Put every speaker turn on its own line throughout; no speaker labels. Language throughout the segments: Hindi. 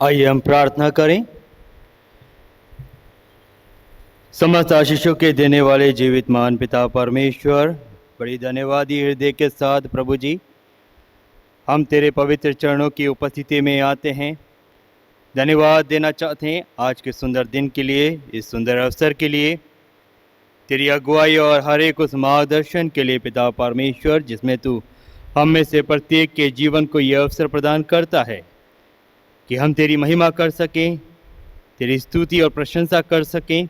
आइए हम प्रार्थना करें। समस्त आशीषों के देने वाले जीवित महान पिता परमेश्वर, बड़ी धन्यवादी हृदय के साथ प्रभु जी हम तेरे पवित्र चरणों की उपस्थिति में आते हैं। धन्यवाद देना चाहते हैं आज के सुंदर दिन के लिए, इस सुंदर अवसर के लिए, तेरी अगुवाई और हर एक उस मार्गदर्शन के लिए पिता परमेश्वर, जिसमें तू हम में से प्रत्येक के जीवन को यह अवसर प्रदान करता है कि हम तेरी महिमा कर सकें, तेरी स्तुति और प्रशंसा कर सकें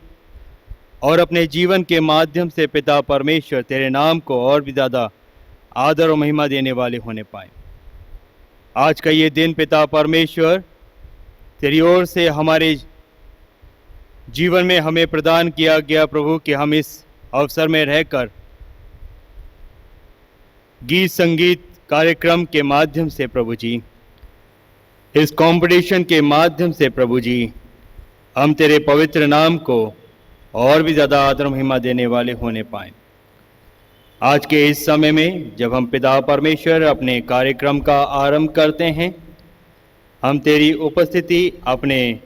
और अपने जीवन के माध्यम से पिता परमेश्वर तेरे नाम को और भी ज़्यादा आदर और महिमा देने वाले होने पाए। आज का ये दिन पिता परमेश्वर तेरी ओर से हमारे जीवन में हमें प्रदान किया गया प्रभु कि हम इस अवसर में रहकर गीत संगीत कार्यक्रम के माध्यम से प्रभु जी, इस कंपटीशन के माध्यम से प्रभु जी, हम तेरे पवित्र नाम को और भी ज़्यादा आदर महिमा देने वाले होने पाए। आज के इस समय में जब हम पिता परमेश्वर अपने कार्यक्रम का आरंभ करते हैं, हम तेरी उपस्थिति अपने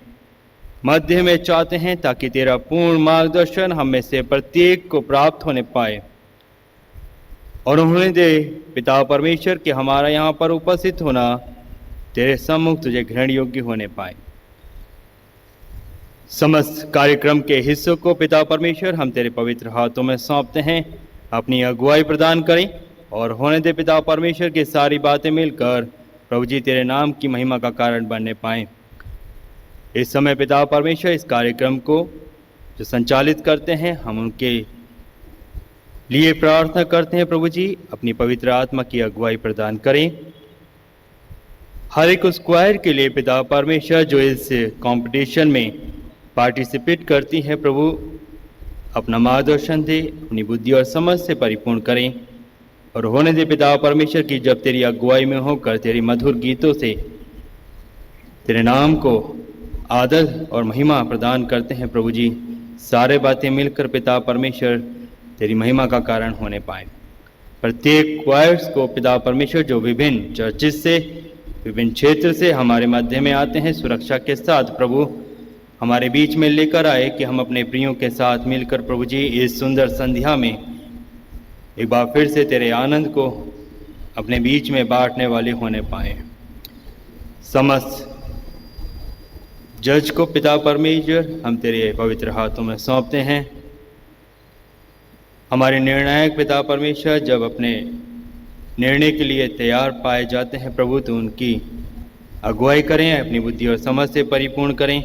मध्य में चाहते हैं ताकि तेरा पूर्ण मार्गदर्शन हम में से प्रत्येक को प्राप्त होने पाए और उन्होंने दे पिता परमेश्वर कि हमारा यहाँ पर उपस्थित होना तेरे सम्मुख तुझे ग्रहण योग्य होने पाए। समस्त कार्यक्रम के हिस्सों को पिता परमेश्वर हम तेरे पवित्र हाथों में सौंपते हैं। अपनी अगुवाई प्रदान करें और होने दे पिता परमेश्वर की सारी बातें मिलकर प्रभु जी तेरे नाम की महिमा का कारण बनने पाएं। इस समय पिता परमेश्वर इस कार्यक्रम को जो संचालित करते हैं, हम उनके लिए प्रार्थना करते हैं प्रभु जी, अपनी पवित्र आत्मा की अगुवाई प्रदान करें। हर एक उस क्वायर के लिए पिता परमेश्वर जो इस कंपटीशन में पार्टिसिपेट करती है प्रभु, अपना मार्गदर्शन दे, अपनी बुद्धि और समझ से परिपूर्ण करें और होने दे पिता परमेश्वर की जब तेरी अगुवाई में होकर तेरी मधुर गीतों से तेरे नाम को आदर और महिमा प्रदान करते हैं प्रभु जी, सारे बातें मिलकर पिता परमेश्वर तेरी महिमा का कारण होने पाए। प्रत्येक क्वायर्स को पिता परमेश्वर जो विभिन्न चर्चिस से, विभिन्न क्षेत्र से हमारे मध्य में आते हैं, सुरक्षा के साथ प्रभु हमारे बीच में लेकर आए कि हम अपने प्रियों के साथ मिलकर प्रभु जी इस सुंदर संध्या में एक बार फिर से तेरे आनंद को अपने बीच में बांटने वाले होने पाए। समस्त जज को पिता परमेश्वर हम तेरे पवित्र हाथों में सौंपते हैं। हमारे निर्णायक पिता परमेश्वर जब अपने निर्णय के लिए तैयार पाए जाते हैं प्रभु, तो उनकी अगुवाई करें, अपनी बुद्धि और समझ से परिपूर्ण करें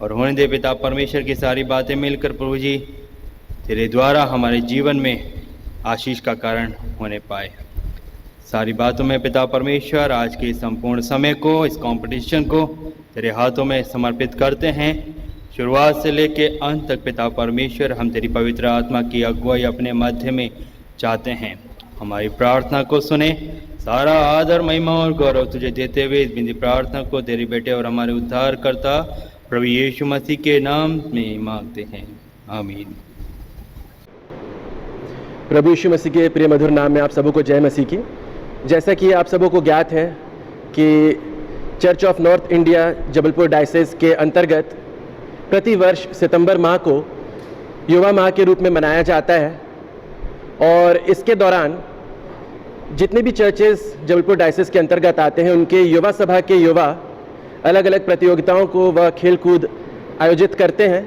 और होने दे पिता परमेश्वर की सारी बातें मिलकर प्रभु जी तेरे द्वारा हमारे जीवन में आशीष का कारण होने पाए। सारी बातों में पिता परमेश्वर आज के संपूर्ण समय को, इस कंपटीशन को तेरे हाथों में समर्पित करते हैं। शुरुआत से लेके अंत तक पिता परमेश्वर हम तेरी पवित्र आत्मा की अगुवाई अपने मध्य में चाहते हैं। हमारी प्रार्थना को सुने। सारा आदर महिमा और गौरव तुझे देते हुए इस बिंदी प्रार्थना को तेरे बेटे और हमारे उद्धारकर्ता प्रभु यीशु मसीह के नाम में मांगते हैं, आमीन।
प्रभु यीशु मसीह के प्रिय मधुर नाम में आप सबों को जय मसीह की। जैसा कि आप सबों को ज्ञात है कि church of North India Jabalpur diocese के अंतर्गत प्रति वर्ष सितंबर माह को युवा माह के रूप में मनाया जाता है और इसके दौरान जितने भी चर्चेस जबलपुर डायसेस के अंतर्गत आते हैं, उनके युवा सभा के युवा अलग अलग प्रतियोगिताओं को व खेलकूद आयोजित करते हैं।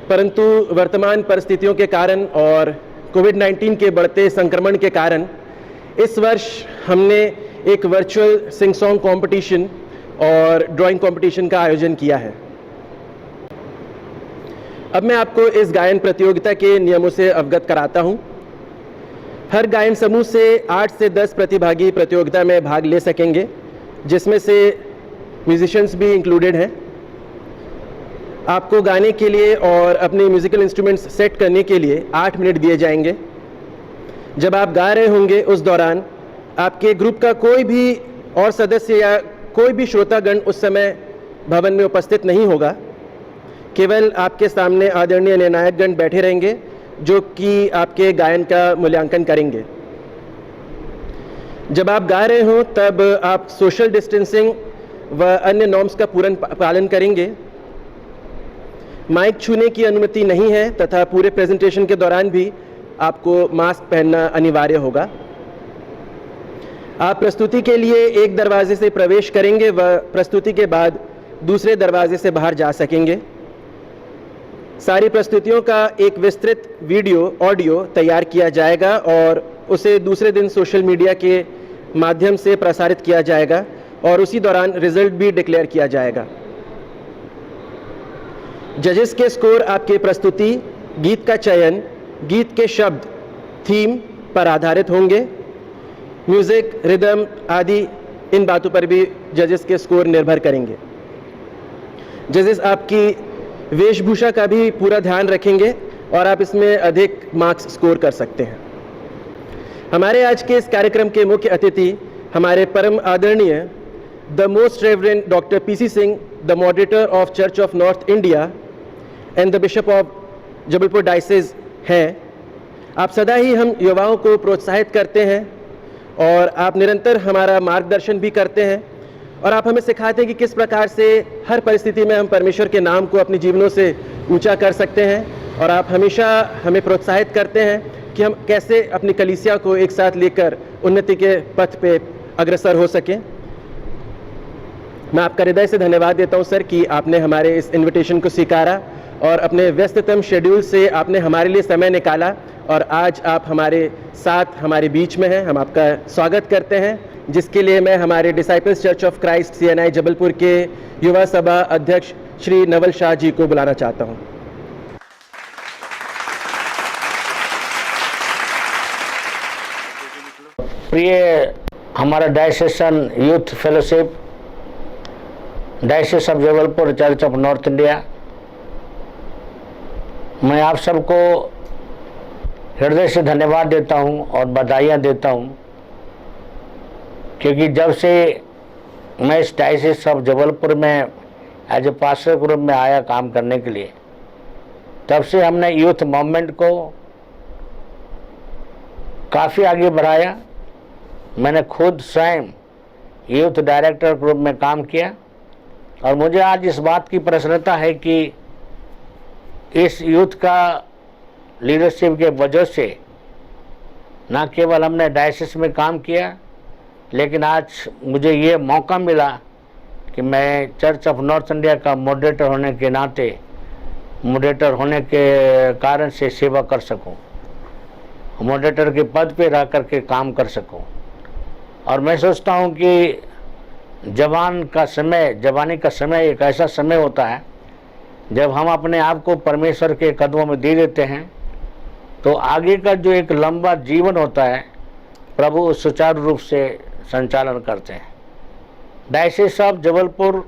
परंतु वर्तमान परिस्थितियों के कारण और कोविड-19 के बढ़ते संक्रमण के कारण इस वर्ष हमने एक वर्चुअल सिंग सॉन्ग कंपटीशन और ड्राइंग कंपटीशन का आयोजन किया है। अब मैं आपको इस गायन प्रतियोगिता के नियमों से अवगत कराता हूं। हर गायन समूह से 8 से 10 प्रतिभागी प्रतियोगिता में भाग ले सकेंगे, जिसमें से म्यूजिशियंस भी इंक्लूडेड हैं। आपको गाने के लिए और अपने म्यूजिकल इंस्ट्रूमेंट्स सेट करने के लिए 8 मिनट दिए जाएंगे। जब आप गा रहे होंगे उस दौरान आपके ग्रुप का कोई भी और सदस्य या कोई भी श्रोतागण उस समय भवन में उपस्थित नहीं होगा। केवल आपके सामने आदरणीय निर्णायकगण बैठे रहेंगे जो कि आपके गायन का मूल्यांकन करेंगे। जब आप गा रहे हों तब आप सोशल डिस्टेंसिंग व अन्य नॉर्म्स का पूर्ण पालन करेंगे। माइक छूने की अनुमति नहीं है तथा पूरे प्रेजेंटेशन के दौरान भी आपको मास्क पहनना अनिवार्य होगा। आप प्रस्तुति के लिए एक दरवाजे से प्रवेश करेंगे व प्रस्तुति के बाद दूसरे दरवाजे से बाहर जा सकेंगे। सारी प्रस्तुतियों का एक विस्तृत वीडियो ऑडियो तैयार किया जाएगा और उसे दूसरे दिन सोशल मीडिया के माध्यम से प्रसारित किया जाएगा और उसी दौरान रिजल्ट भी डिक्लेयर किया जाएगा। जजेस के स्कोर आपके प्रस्तुति, गीत का चयन, गीत के शब्द, थीम पर आधारित होंगे। म्यूज़िक, रिदम आदि इन बातों पर भी जजेस के स्कोर निर्भर करेंगे। जजेस आपकी वेशभूषा का भी पूरा ध्यान रखेंगे और आप इसमें अधिक मार्क्स स्कोर कर सकते हैं। हमारे आज के इस कार्यक्रम के मुख्य अतिथि हमारे परम आदरणीय the most reverend doctor PC Singh, the moderator of church of North India and the bishop of Jabalpur diocese हैं। आप सदा ही हम युवाओं को प्रोत्साहित करते हैं और आप निरंतर हमारा मार्गदर्शन भी करते हैं और आप हमें सिखाते हैं कि किस प्रकार से हर परिस्थिति में हम परमेश्वर के नाम को अपने जीवनों से ऊंचा कर सकते हैं और आप हमेशा हमें प्रोत्साहित करते हैं कि हम कैसे अपनी कलीसिया को एक साथ लेकर उन्नति के पथ पे अग्रसर हो सकें। मैं आपका हृदय से धन्यवाद देता हूं सर कि आपने हमारे इस इनविटेशन को स्वीकारा और अपने व्यस्ततम शेड्यूल से आपने हमारे लिए समय निकाला और आज आप हमारे साथ हमारे बीच में हैं। हम आपका स्वागत करते हैं, जिसके लिए मैं हमारे disciples church of Christ CNI Jabalpur के युवा सभा अध्यक्ष श्री नवल शाह जी को बुलाना चाहता हूं।
प्रिय हमारा diocesan youth fellowship, diocese of Jabalpur Church of North India, मैं आप सबको हृदय से धन्यवाद देता हूं और बधाइयाँ देता हूं, क्योंकि जब से मैं इस डायसिस ऑफ जबलपुर में एज ए पास्टर के रूप में आया काम करने के लिए, तब से हमने यूथ मूवमेंट को काफ़ी आगे बढ़ाया। मैंने खुद स्वयं यूथ डायरेक्टर के रूप में काम किया और मुझे आज इस बात की प्रसन्नता है कि इस यूथ का लीडरशिप के वजह से न केवल हमने डायसिस में काम किया, लेकिन आज मुझे ये मौका मिला कि मैं चर्च ऑफ नॉर्थ इंडिया का मॉडरेटर होने के नाते, मॉडरेटर होने के कारण से सेवा कर सकूं, मॉडरेटर के पद पे रह कर के काम कर सकूं। और मैं सोचता हूं कि जवानी का समय एक ऐसा समय होता है जब हम अपने आप को परमेश्वर के कदमों में दे देते हैं, तो आगे का जो एक लंबा जीवन होता है प्रभु सुचारू रूप से संचालन करते हैं। डायसिस ऑफ जबलपुर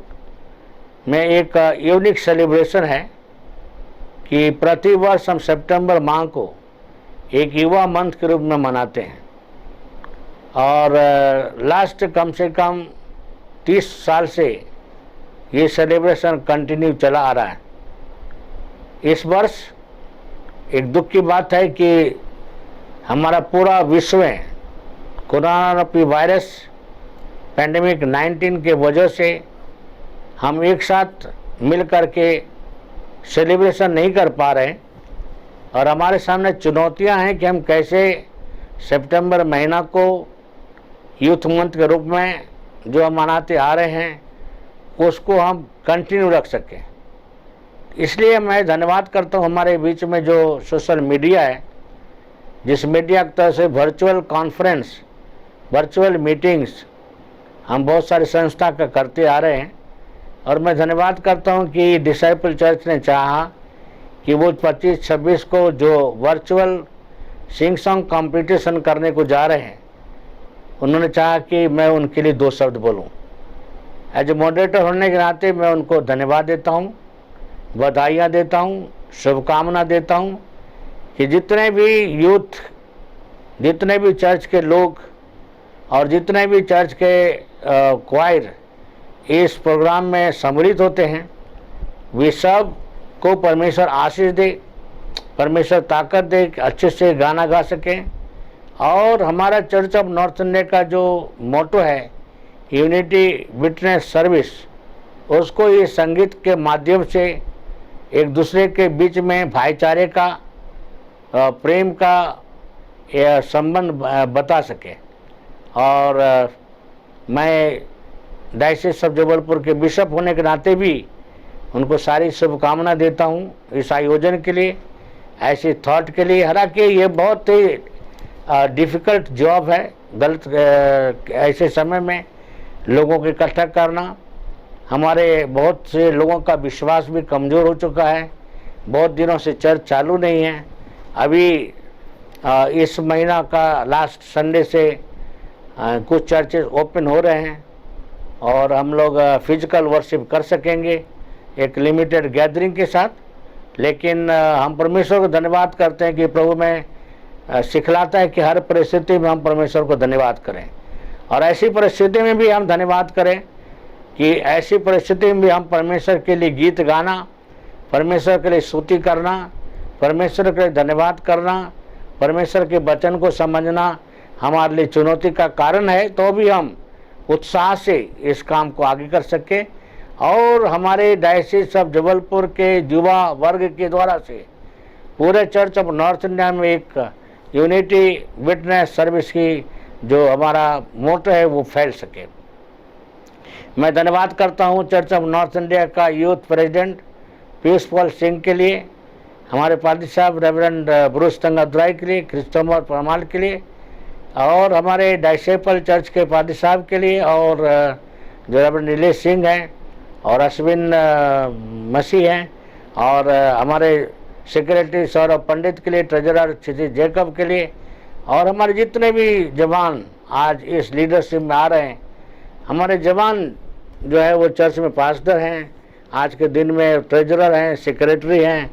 में एक यूनिक सेलिब्रेशन है कि प्रति वर्ष हम सितंबर माह को एक युवा मंथ के रूप में मनाते हैं और लास्ट कम से कम 30 साल से ये सेलिब्रेशन कंटिन्यू चला आ रहा है। इस वर्ष एक दुख की बात है कि हमारा पूरा विश्व में कोरोना वायरस पैंडेमिक 19 के वजह से हम एक साथ मिल कर के सेलिब्रेशन नहीं कर पा रहे और हमारे सामने चुनौतियां हैं कि हम कैसे सितंबर महीना को यूथ मंथ के रूप में जो हम मनाते आ रहे हैं उसको हम कंटिन्यू रख सकें। इसलिए मैं धन्यवाद करता हूं हमारे बीच में जो सोशल मीडिया है, जिस मीडिया की तरह से वर्चुअल कॉन्फ्रेंस, वर्चुअल मीटिंग्स हम बहुत सारी संस्था का करते आ रहे हैं। और मैं धन्यवाद करता हूं कि डिसाइपल चर्च ने चाहा कि वो 25-26 को जो वर्चुअल सिंग सॉन्ग कंपटीशन करने को जा रहे हैं, उन्होंने चाहा कि मैं उनके लिए 2 शब्द बोलूं। एज ए मॉडरेटर होने के नाते मैं उनको धन्यवाद देता हूं, बधाइयाँ देता हूं, शुभकामना देता हूं कि जितने भी यूथ, जितने भी चर्च के लोग और जितने भी चर्च के क्वायर इस प्रोग्राम में सम्मिलित होते हैं, वे सब को परमेश्वर आशीष दे, परमेश्वर ताकत दे कि अच्छे से गाना गा सकें। और हमारा चर्च ऑफ नॉर्थ इंडिया का जो मोटो है यूनिटी विटनेस सर्विस, उसको ये संगीत के माध्यम से एक दूसरे के बीच में भाईचारे का, प्रेम का यह संबंध बता सके। और मैं डायसिस ऑफ जबलपुर के बिशप होने के नाते भी उनको सारी शुभकामना देता हूँ इस आयोजन के लिए, ऐसी थॉट के लिए। हालांकि ये बहुत ही डिफ़िकल्ट जॉब है, गलत ऐसे समय में लोगों को इकट्ठा करना। हमारे बहुत से लोगों का विश्वास भी कमज़ोर हो चुका है, बहुत दिनों से चर्च चालू नहीं है। अभी इस महीना का लास्ट संडे से कुछ चर्चेज ओपन हो रहे हैं और हम लोग फिजिकल वर्शिप कर सकेंगे एक लिमिटेड गैदरिंग के साथ। लेकिन हम परमेश्वर को धन्यवाद करते हैं कि प्रभु में सिखलाता है कि हर परिस्थिति में हम परमेश्वर को धन्यवाद करें, और ऐसी परिस्थिति में भी हम धन्यवाद करें कि ऐसी परिस्थिति में भी हम परमेश्वर के लिए गीत गाना, परमेश्वर के लिए स्तुति करना, परमेश्वर के लिए धन्यवाद करना, परमेश्वर के वचन को समझना हमारे लिए चुनौती का कारण है, तो भी हम उत्साह से इस काम को आगे कर सके। और हमारे डायसिस ऑफ जबलपुर के युवा वर्ग के द्वारा से पूरे चर्च ऑफ नॉर्थ इंडिया में एक यूनिटी विटनेस सर्विस की जो हमारा मोटो है वो फैल सके। मैं धन्यवाद करता हूँ चर्च ऑफ नॉर्थ इंडिया का यूथ प्रेसिडेंट पीयूष पाल सिंह के लिए, हमारे पादी साहब रेवरेंड ब्रूस तंगादुराई के लिए, क्रिस्टोफर परमाल के लिए, और हमारे डाइसेपल चर्च के पादी साहब के लिए, और जो रेवरेंड नीलेश सिंह हैं और अश्विन मसीह हैं, और हमारे सेक्रेटरी सौरभ पंडित के लिए, ट्रेजरर क्षितिज जैकब के लिए, और हमारे जितने भी जवान आज इस लीडरशिप में आ रहे हैं। हमारे जवान जो है वो चर्च में पास्टर हैं, आज के दिन में ट्रेजरर हैं, सेक्रेटरी हैं,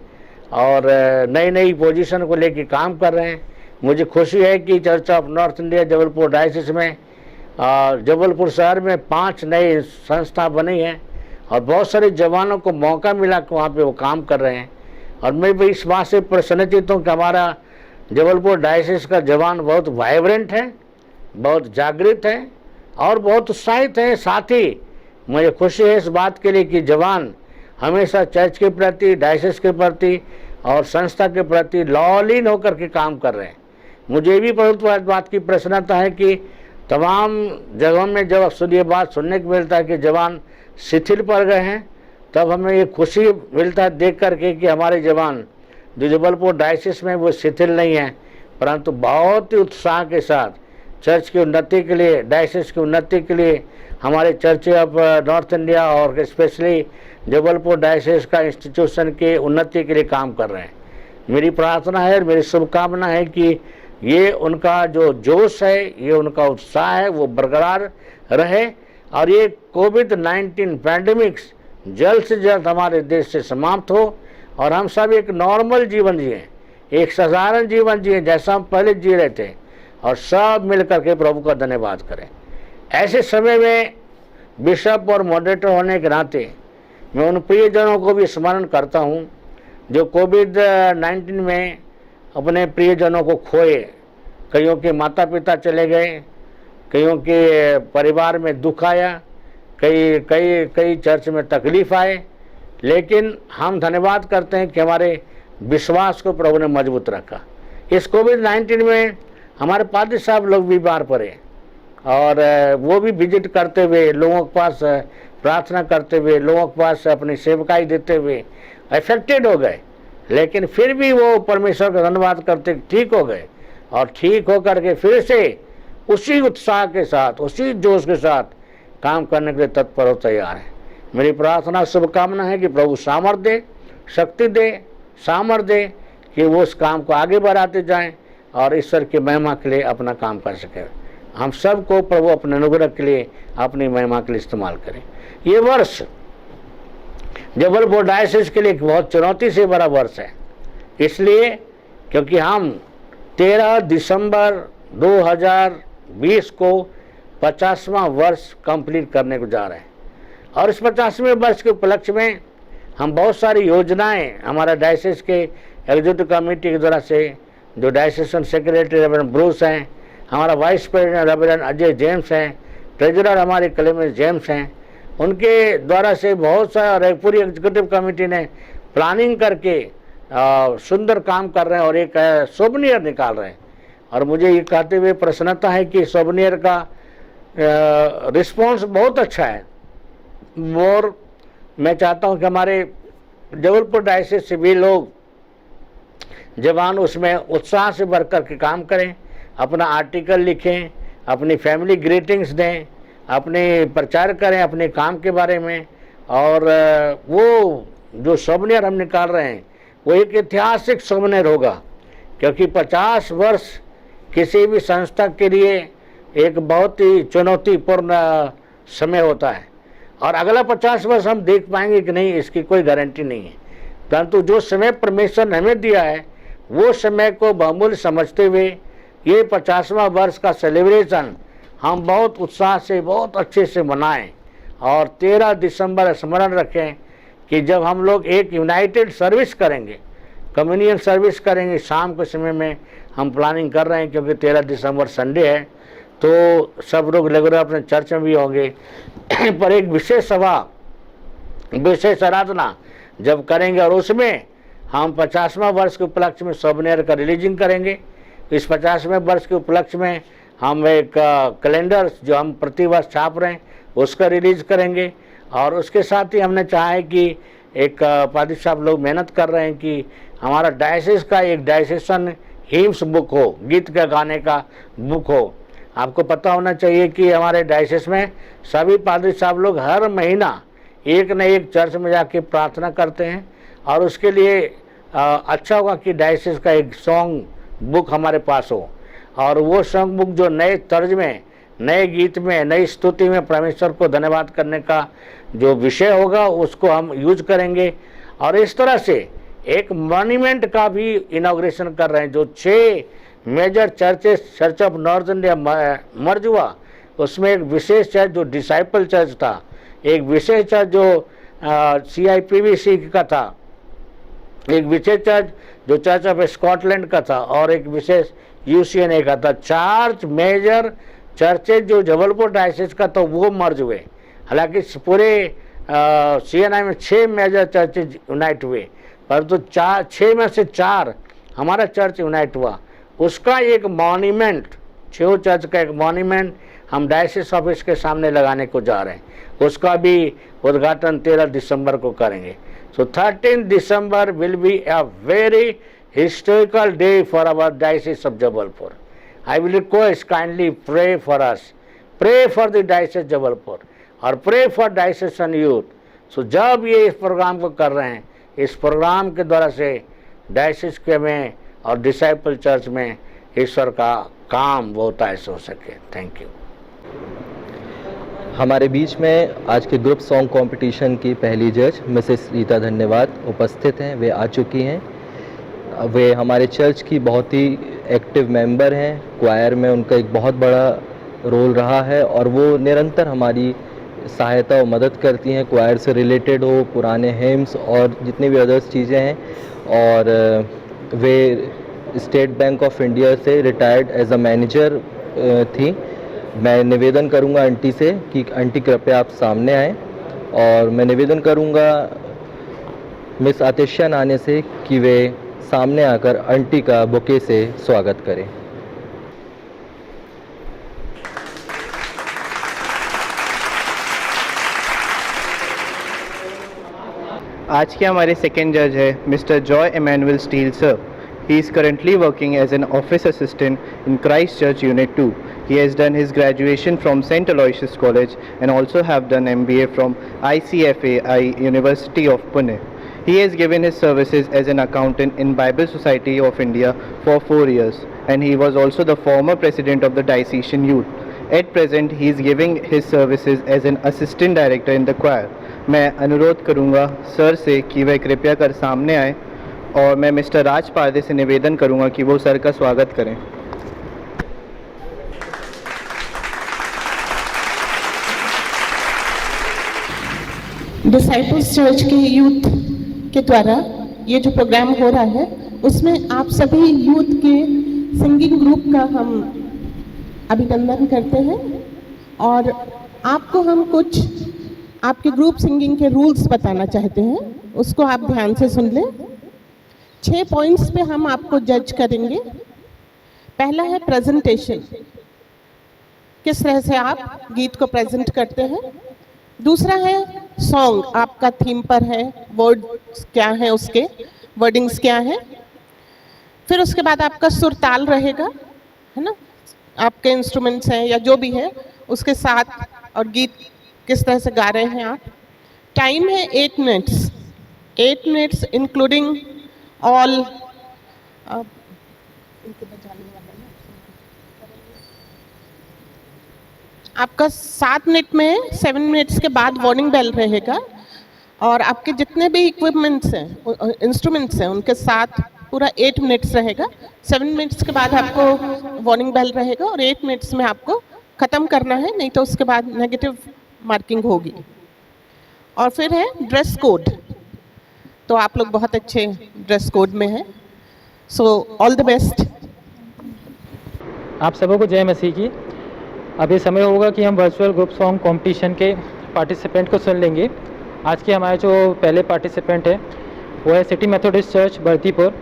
और नई नई पोजीशन को लेके काम कर रहे हैं। मुझे खुशी है कि church of North India Jabalpur diocese में जबलपुर शहर में 5 नई संस्था बनी हैं और बहुत सारे जवानों को मौका मिला कि वहाँ पे वो काम कर रहे हैं। और मैं भी इस बात से प्रसन्नचित हूँ कि हमारा जबलपुर डायसिस का जवान बहुत वाइब्रेंट है, बहुत जागृत है और बहुत उत्साहित है। साथ ही मुझे खुशी है इस बात के लिए कि जवान हमेशा चर्च के प्रति, डायसिस के प्रति और संस्था के प्रति लॉलीन होकर के काम कर रहे हैं। मुझे भी बहुत बात की प्रसन्नता है कि तमाम जगहों में जब अक्सर ये बात सुनने को मिलता है कि जवान शिथिल पड़ गए हैं, तब हमें ये खुशी मिलता है देख करके कि हमारे जवान जो जबलपुर डायसिस में वो शिथिल नहीं हैं, परंतु बहुत ही उत्साह के साथ चर्च की उन्नति के लिए, डायसिस की उन्नति के लिए, हमारे चर्च ऑफ नॉर्थ इंडिया और स्पेशली जबलपुर डायसिस का इंस्टीट्यूशन के उन्नति के लिए काम कर रहे हैं। मेरी प्रार्थना है और मेरी शुभकामना है कि ये उनका जो जोश है, ये उनका उत्साह है, वो बरकरार रहे और ये कोविड-19 पैंडेमिक्स जल्द से जल्द हमारे देश से समाप्त हो और हम सब एक नॉर्मल जीवन जिएं, एक साधारण जीवन जिएं जैसा हम पहले जी रहे थे, और सब मिल करके प्रभु का धन्यवाद करें। ऐसे समय में बिशप और मॉडरेटर होने के नाते मैं उन प्रियजनों को भी स्मरण करता हूं जो कोविड-19 में अपने प्रियजनों को खोए। कईयों के माता पिता चले गए, कईयों के परिवार में दुख आया, कई चर्च में तकलीफ आए, लेकिन हम धन्यवाद करते हैं कि हमारे विश्वास को प्रभु ने मजबूत रखा। इस कोविड-19 में हमारे पादी साहब लोग बीमार पड़े और वो भी विजिट करते हुए, लोगों के पास प्रार्थना करते हुए, लोगों के पास अपनी सेवकाई देते हुए अफेक्टेड हो गए, लेकिन फिर भी वो परमेश्वर का धन्यवाद करते ठीक हो गए और ठीक होकर के फिर से उसी उत्साह के साथ, उसी जोश के साथ काम करने के लिए तत्पर हो तैयार है। मेरी प्रार्थना शुभकामना है कि प्रभु सामर्थ्य दे, शक्ति दे, सामर्थ्य दे कि वो उस काम को आगे बढ़ाते जाएं और ईश्वर की महिमा के लिए अपना काम कर सके। हम सब को प्रभु अपने अनुग्रह के लिए, अपनी महिमा के लिए इस्तेमाल करें। ये वर्ष जबलपुर डायसिस के लिए एक बहुत चुनौती से बड़ा वर्ष है, इसलिए क्योंकि हम 13 दिसंबर 2020 को 50वां वर्ष कंप्लीट करने को जा रहे हैं और इस 50वें वर्ष के उपलक्ष्य में हम बहुत सारी योजनाएं हमारा डायसिस के एग्जीक्यूटिव कमेटी के द्वारा से, जो डायसिसन सेक्रेटरी रेवरेंड ब्रूस हैं, हमारा vice president reverend Ajay James हैं, ट्रेजरर हमारे क्लेमेंस जेम्स हैं, उनके द्वारा से बहुत सारा और पूरी एग्जीक्यूटिव कमेटी ने प्लानिंग करके सुंदर काम कर रहे हैं और एक सोवनियर निकाल रहे हैं। और मुझे ये कहते हुए प्रसन्नता है कि सोवनियर का रिस्पॉन्स बहुत अच्छा है। और मैं चाहता हूँ कि हमारे जबलपुर डायसिस से भी लोग जवान उसमें उत्साह से बढ़ कर के काम करें, अपना आर्टिकल लिखें, अपनी फैमिली ग्रीटिंग्स दें, अपने प्रचार करें अपने काम के बारे में। और वो जो सोवनियर हम निकाल रहे हैं वो एक ऐतिहासिक सोवनियर होगा, क्योंकि 50 वर्ष किसी भी संस्था के लिए एक बहुत ही चुनौतीपूर्ण समय होता है और अगला 50 वर्ष हम देख पाएंगे कि नहीं, इसकी कोई गारंटी नहीं है। परंतु जो समय परमेश्वर ने हमें दिया है वो समय को बहुमूल्य समझते हुए ये 50वां वर्ष का सेलिब्रेशन हम बहुत उत्साह से बहुत अच्छे से मनाएं। और 13 दिसंबर स्मरण रखें कि जब हम लोग एक यूनाइटेड सर्विस करेंगे, कम्युनियन सर्विस करेंगे शाम के समय में, हम प्लानिंग कर रहे हैं क्योंकि 13 दिसंबर संडे है तो सब लोग रेगुलर अपने चर्च में भी होंगे पर एक विशेष सभा, विशेष आराधना जब करेंगे और उसमें हम 50वां वर्ष के उपलक्ष्य में सोवनियर का रिलीजिंग करेंगे। इस 50वें वर्ष के उपलक्ष्य में हम एक कैलेंडर जो हम प्रतिवर्ष छाप रहे हैं उसका रिलीज करेंगे। और उसके साथ ही हमने चाहा है कि एक पादरी साहब लोग मेहनत कर रहे हैं कि हमारा डायसिस का एक डायसेशन हिम्स बुक हो, गीत का गाने का बुक हो। आपको पता होना चाहिए कि हमारे डायसिस में सभी पादरी साहब लोग हर महीना एक न एक चर्च में जाके प्रार्थना करते हैं और उसके लिए अच्छा होगा कि डायसिस का एक सॉन्ग बुक हमारे पास हो और वो सॉन्ग बुक जो नए तर्ज में, नए गीत में, नई स्तुति में परमेश्वर को धन्यवाद करने का जो विषय होगा उसको हम यूज करेंगे। और इस तरह से एक मॉन्यूमेंट का भी इनॉग्रेशन कर रहे हैं जो 6 major churches, Church of North India merge हुआ, उसमें एक विशेष चर्च जो डिसाइपल चर्च था, एक विशेष चर्च जो CIPVC का था, एक विशेष चर्च जो चर्च ऑफ स्कॉटलैंड का था और एक विशेष UCNA का था। 4 मेजर चर्चेज जो जबलपुर डायसिस का था वो मर्ज हुए। हालांकि पूरे CNI में 6 मेजर चर्चेज यूनाइट हुए, परंतु 6 में से 4 हमारा चर्च यूनाइट हुआ। उसका एक मॉन्यूमेंट, 6 चर्च का एक मॉन्यूमेंट हम डायसिस ऑफिस के सामने लगाने को जा रहे हैं। उसका भी उद्घाटन 13 दिसंबर को करेंगे। So 13 December will be a very historical day for our Diocese of Jabalpur. I will request kindly pray for us, pray for the Diocese Jabalpur और pray for diocesan youth. So जब ये इस प्रोग्राम को कर रहे हैं, इस प्रोग्राम के द्वारा से डायसिस के में और डिसाइपल चर्च में ईश्वर का काम बहुत ऐसे हो सके। Thank you.
हमारे बीच में आज के ग्रुप सॉन्ग कंपटीशन की पहली जज मिसेस रीता धन्यवाद उपस्थित हैं। वे आ चुकी हैं। वे हमारे चर्च की बहुत ही एक्टिव मेंबर हैं। क्वायर में उनका एक बहुत बड़ा रोल रहा है और वो निरंतर हमारी सहायता और मदद करती हैं, क्वायर से रिलेटेड हो, पुराने हिम्स और जितनी भी अदर्स चीज़ें हैं। और वे स्टेट बैंक ऑफ इंडिया से रिटायर्ड एज अ मैनेजर थी। मैं निवेदन करूंगा आंटी से कि आंटी कृपया आप सामने आएँ और मैं निवेदन करूंगा मिस आतिशा नाने से कि वे सामने आकर आंटी का बुके से स्वागत करें।
आज के हमारे सेकेंड जज है mister Joy Emmanuel Steel sir. He is currently working as an office assistant in Christ Church Unit 2. He has done his graduation from St. Aloysius College and also have done MBA from ICFAI University of Pune. He has given his services as an accountant in Bible Society of India for 4 years and he was also the former president of the Diocesan Youth. At present, he is giving his services as an assistant director in the choir. मैं अनुरोध करूँगा सर से कि वह कृपया कर सामने आए और मैं मिस्टर राज पारदे से निवेदन करूंगा कि वो सर का स्वागत करें।
डिसाइपल्स चर्च के यूथ के द्वारा ये जो प्रोग्राम हो रहा है उसमें आप सभी यूथ के सिंगिंग ग्रुप का हम अभिनंदन करते हैं और आपको हम कुछ आपके ग्रुप सिंगिंग के रूल्स बताना चाहते हैं, उसको आप ध्यान से सुन लें। 6 पॉइंट्स पे हम आपको जज करेंगे। पहला है प्रेजेंटेशन, किस तरह से आप गीत को प्रेजेंट करते हैं। दूसरा है सॉन्ग, आपका थीम पर है, वर्ड्स क्या है, उसके वर्डिंग्स क्या है। फिर उसके बाद आपका सुर ताल रहेगा, है ना, आपके इंस्ट्रूमेंट्स हैं या जो भी है उसके साथ, और गीत किस तरह से गा रहे हैं आप। टाइम है 8 मिनट्स, 8 मिनट्स इंक्लूडिंग ऑल। आपका 7 मिनट में 7 मिनट्स के बाद वार्निंग बेल रहेगा, और आपके जितने भी इक्विपमेंट्स हैं, इंस्ट्रूमेंट्स हैं, उनके साथ पूरा 8 मिनट्स रहेगा। 7 मिनट्स के बाद आपको वार्निंग बेल रहेगा, और 8 मिनट्स में आपको ख़त्म करना है, नहीं तो उसके बाद नेगेटिव मार्किंग होगी। और फिर है ड्रेस कोड, तो आप लोग बहुत अच्छे ड्रेस कोड में हैं, सो ऑल द बेस्ट।
आप सबों को जय मसीह की। अभी समय होगा कि हम वर्चुअल ग्रुप सॉन्ग कंपटीशन के पार्टिसिपेंट को सुन लेंगे। आज के हमारे जो पहले पार्टिसिपेंट है वो है सिटी मेथोडिस्ट चर्च बर्दीपुर।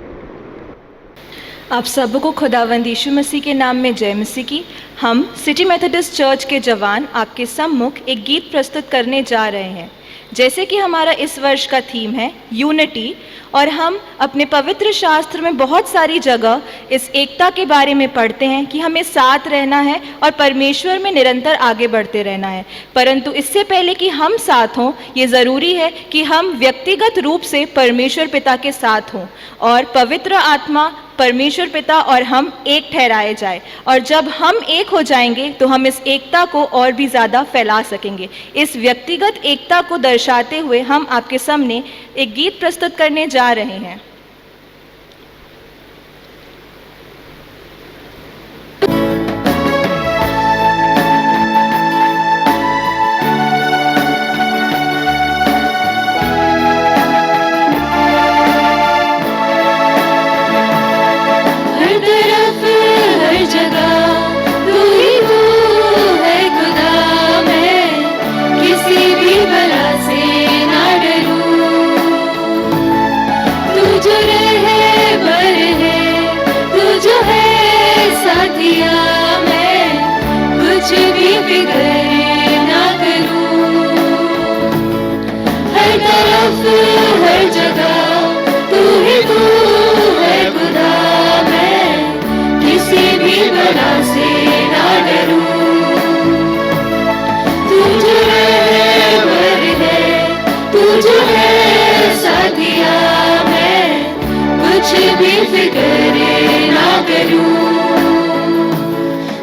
आप सबको खुदावंद यीशु मसीह के नाम में जय मसीह की। हम सिटी मेथोडिस्ट चर्च के जवान आपके सम्मुख एक गीत प्रस्तुत करने जा रहे हैं। जैसे कि हमारा इस वर्ष का थीम है यूनिटी, और हम अपने पवित्र शास्त्र में बहुत सारी जगह इस एकता के बारे में पढ़ते हैं कि हमें साथ रहना है और परमेश्वर में निरंतर आगे बढ़ते रहना है। परंतु इससे पहले कि हम साथ हों, ये ज़रूरी है कि हम व्यक्तिगत रूप से परमेश्वर पिता के साथ हों, और पवित्र आत्मा, परमेश्वर पिता और हम एक ठहराए जाए। और जब हम एक हो जाएंगे तो हम इस एकता को और भी ज़्यादा फैला सकेंगे। इस व्यक्तिगत एकता को दर्शाते हुए हम आपके सामने एक गीत प्रस्तुत करने जा रहे हैं।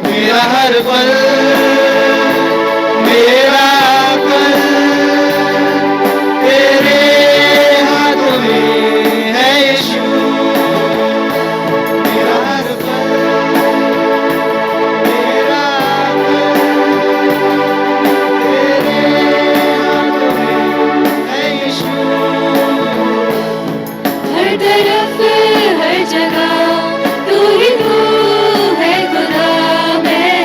मेरा हर पल, मेरा पल तेरे हाथों में है यीशु। मेरा हर पल, मेरा पल तेरे हाथों में है यीशु।
हर तरफ हर जगह तू ही तू है खुदा, मैं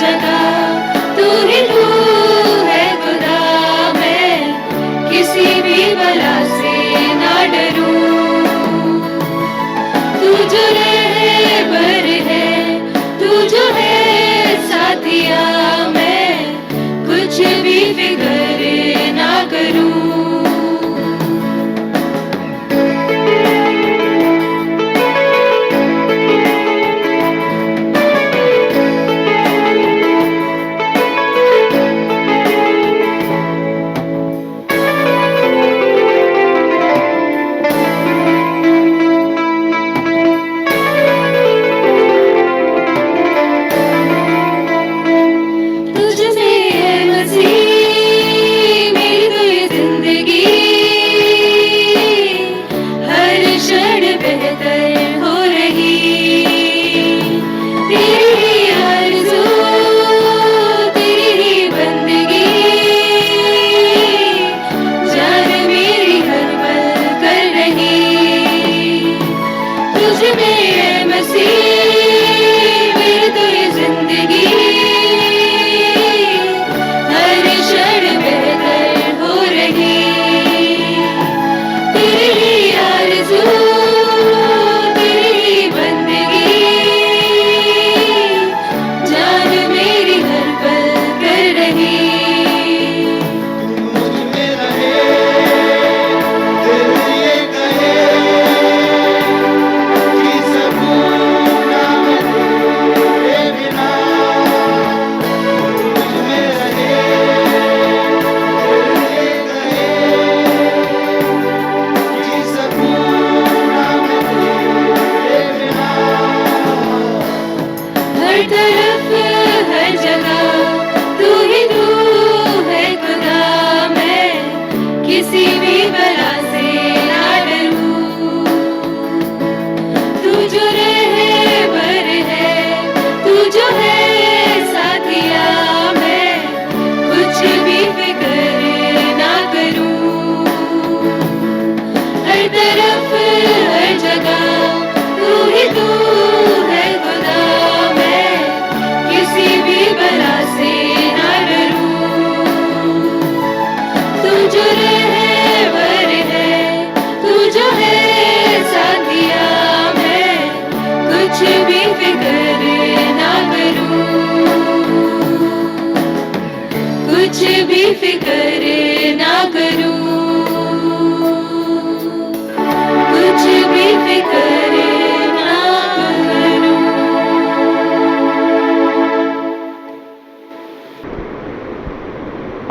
जगह तू ही तू है खुदा, मैं किसी भी बला से ना डरूं। तू जो रहबर है, तू जो है साथिया, मैं कुछ भी फिक्र ना करूं। कुछ भी फिक्र ना करूं, कुछ भी फिक्र ना करूं।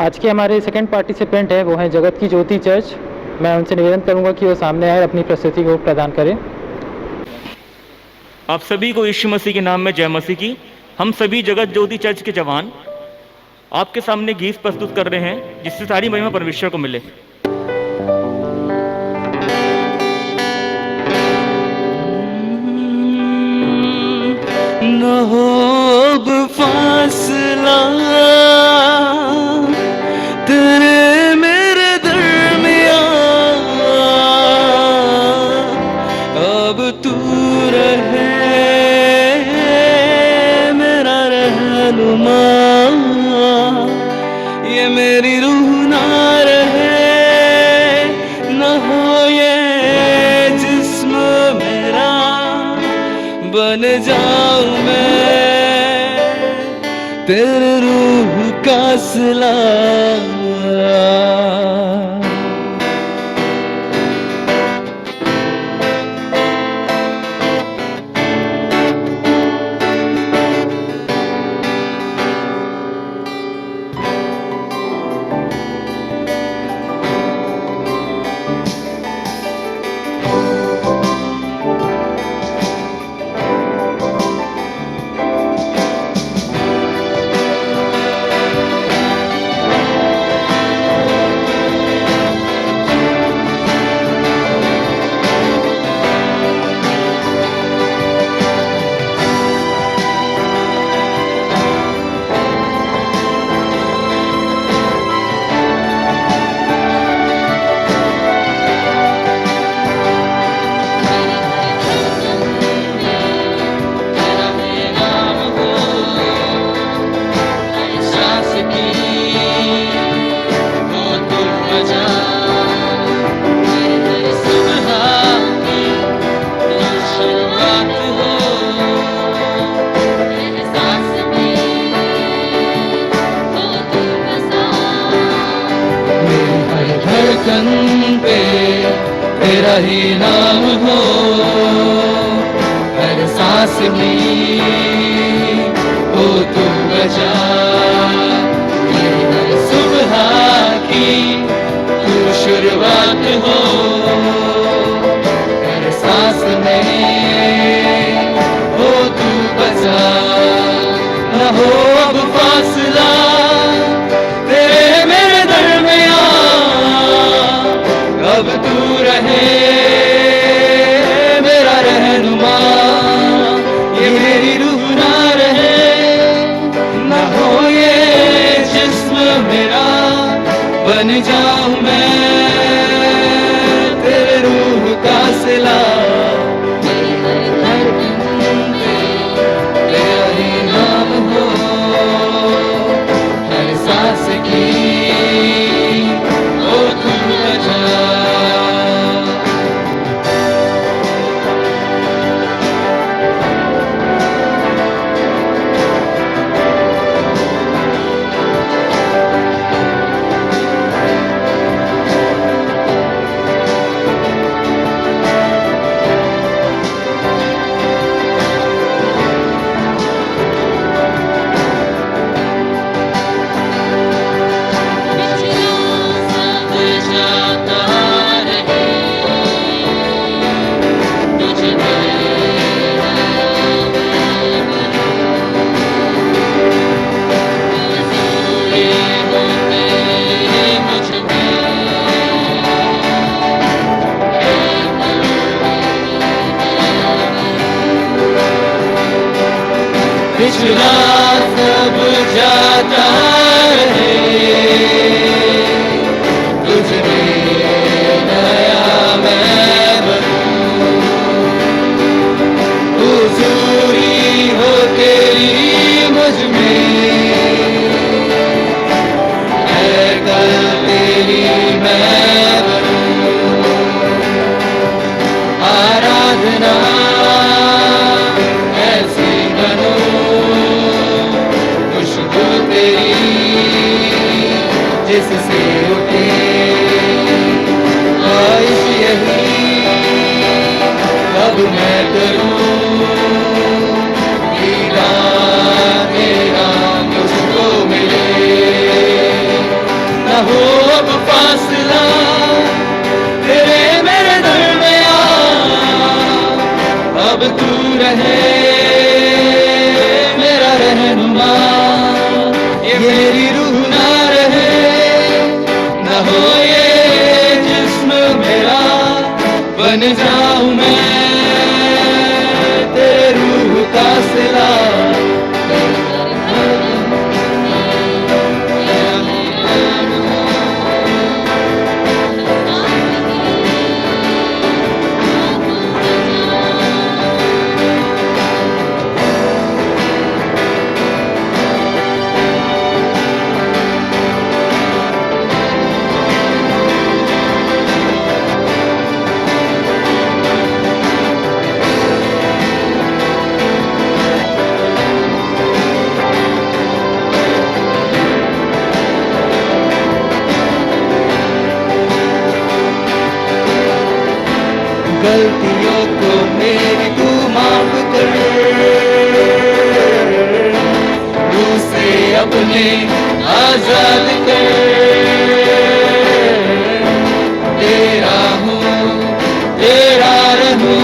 आज के हमारे सेकंड पार्टिसिपेंट है, वो हैं जगत की ज्योति चर्च। मैं उनसे निवेदन करूंगा कि वो सामने आए, अपनी प्रस्तुति को प्रदान करें।
आप सभी को यीशु मसीह के नाम में जय मसीह की। हम सभी जगत ज्योति चर्च के जवान आपके सामने गीत प्रस्तुत कर रहे हैं, जिससे सारी महिमा परमेश्वर को मिले।
न हो अब फासला तेरे मेरे दरमियां, अब तू रहे मेरा रहनुमा। ये मेरी रूह ना रहे, न हो ये जिस्म मेरा, बन जाऊं मैं तेरे रूह का सिला। सांस में हो तू बचा, मेरी हर सुबह की तू शुरुआत हो, हर सांस में हो तू बचा, न हो अब फासला तेरे मेरे दरमियां, अब तू रहे मेरा रहनुमा, ये मेरी रूह ना रहे, न हो ये जिस्म मेरा, बन जाऊं मैं तेरे रूह का सिला, हर दिन तेरा ही नाम हो, हर सांस की हो तू बचा। पिछला सब जाता रहे, तुझ में नया मैं बनूं, हुजूरी हो तेरी मुझ में, है कल तेरी मैं बनूं, आराधना ऐसी बनो जिससे उठे ख्वाहिश यही, अब मैं करूं दीदार तेरा मुझको मिले, न हो अब फासला तेरे मेरे दरमियां, अब तू रहे मेरा रहनुमा, ये मेरी रूह ना रहे, न हो ये जिस्म मेरा, बन जाऊं मैं तेरे रूह का सिला, गलतियों को मेरी तू माफ कर, रूह से अपने आजाद कर, तेरा हूँ तेरा रहूं,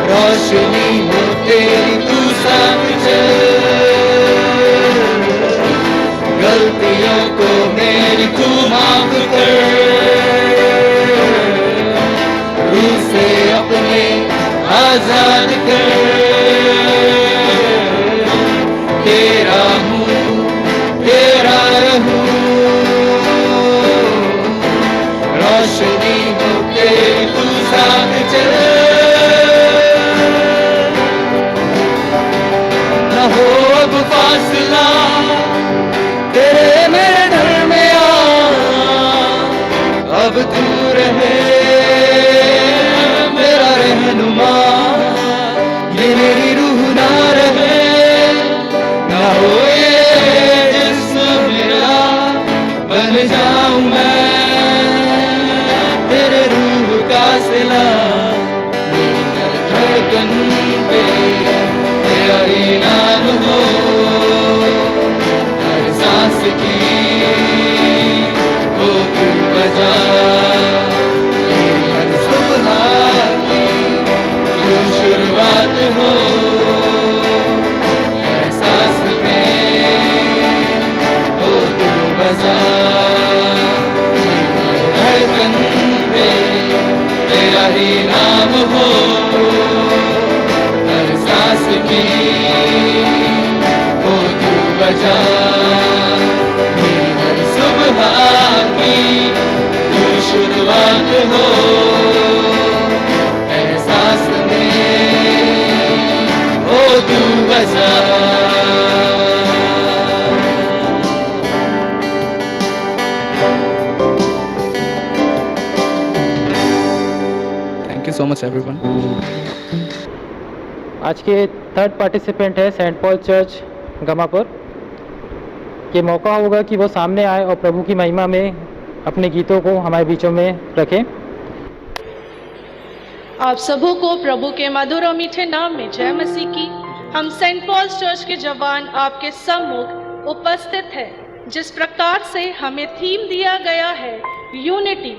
रोशनी हो तेरी तू साथ चल, गलतियों को मेरी तू माफ कर, से अपने आजाद कर, तेरा हूँ तेरा रहूं, रोशनी हो तेरी तू साथ चल, न हो अब फासला तेरे मेरे दरमियां, अब तू रहे रहनुमा, ये मेरी रूह ना रहे, ना हो ये जिस्म मेरा, बन जाऊं मैं तेरे रूह का सिला, मेरी हो हर सांस की हो तू बजा मेरी हर सुबह की तू शुरुआत हो हर सांस में हो तू बजा हर धड़कन पे तेरा ही नाम हो हर सांस में हो तू बजा मेरी हर सुबह की तू शुरुआत हो एहसास में हो तू बजा
Thank you so much everyone.
आज के थर्ड पार्टिसिपेंट है सेंट पॉल चर्च गमापुर। ये मौका होगा कि वो सामने आए और प्रभु की महिमा में अपने गीतों को हमारे बीचों में रखें।
आप सबों को प्रभु के मधुर और मीठे नाम में जय मसीह की। हम सेंट पॉल्स चर्च के जवान आपके सम्मुख उपस्थित हैं। जिस प्रकार से हमें थीम दिया गया है यूनिटी,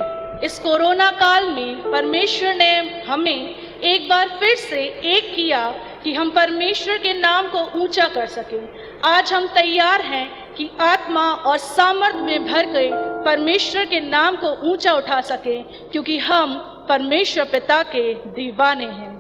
इस कोरोना काल में परमेश्वर ने हमें एक बार फिर से एक किया कि हम परमेश्वर के नाम को ऊंचा कर सकें। आज हम तैयार हैं कि आत्मा और सामर्थ में भर के परमेश्वर के नाम को ऊंचा उठा सकें, क्योंकि हम परमेश्वर पिता के दीवाने हैं।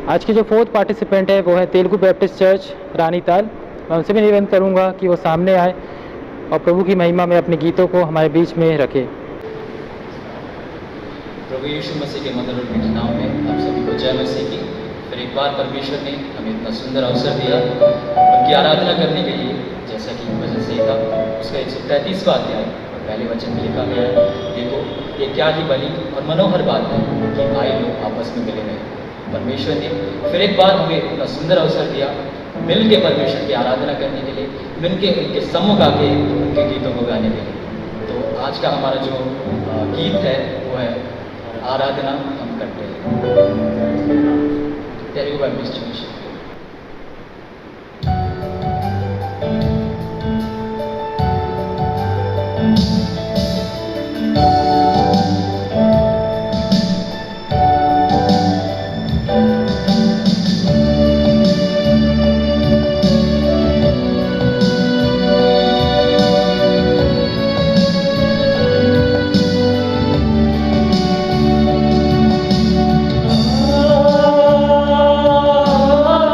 आज की जो फोर्थ पार्टिसिपेंट है वो है तेलुगु बैप्टिस्ट चर्च रानीताल। मैं उनसे भी निवेदन करूंगा कि वो सामने आए और प्रभु की महिमा में अपने गीतों को हमारे बीच में रखें।
प्रभु यीशु मसीह के मधुर और मीठे नाम में आप सभी को जय मसीह की। फिर एक बार परमेश्वर ने हमें इतना सुंदर अवसर दिया उनकी आराधना करने के लिए, जैसा कि वचन सही था उसका 133वां अध्याय और पहले वचन में लिखा गया है, देखो ये क्या ही बड़ी और मनोहर बात है कि भाई लोग आपस में मिले रहे। परमेश्वर ने फिर एक बार हमें इतना सुंदर अवसर दिया मिल के परमेश्वर की आराधना करने के लिए, मिल के उनके सम्मुख आके उनके गीतों को गाने के लिए। तो आज का हमारा जो गीत है वो है आराधना हम करते हैं, तेलुगु बैप्टिस्ट चर्च।
Ah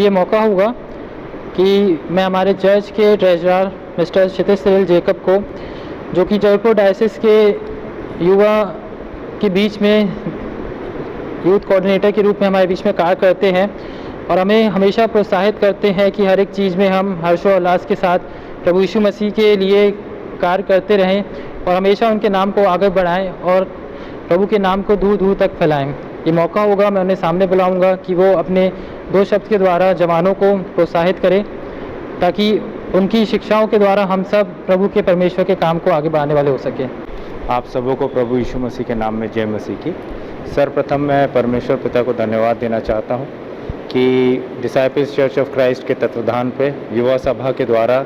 ये मौका होगा कि मैं हमारे चर्च के ट्रेजरर मिस्टर क्षितिज सिरिल जेकब को, जो कि जबलपुर डायसिस के युवा के बीच में यूथ कोऑर्डिनेटर के रूप में हमारे बीच में कार्य करते हैं और हमें हमेशा प्रोत्साहित करते हैं कि हर एक चीज़ में हम हर्षोल्लास के साथ प्रभु यीशु मसीह के लिए कार्य करते रहें और हमेशा उनके नाम को आगे बढ़ाएं और प्रभु के नाम को दूर दूर तक फैलाएं। ये मौका होगा, मैं उन्हें सामने बुलाऊंगा कि वो अपने 2 शब्द के द्वारा जवानों को प्रोत्साहित करें ताकि उनकी शिक्षाओं के द्वारा हम सब प्रभु के परमेश्वर के काम को आगे बढ़ाने वाले हो सकें।
आप सबों को प्रभु यीशु मसीह के नाम में जय मसीह की। सर्वप्रथम मैं परमेश्वर पिता को धन्यवाद देना चाहता हूं कि डिसाइपल्स चर्च ऑफ क्राइस्ट के तत्वाधान पे युवा सभा के द्वारा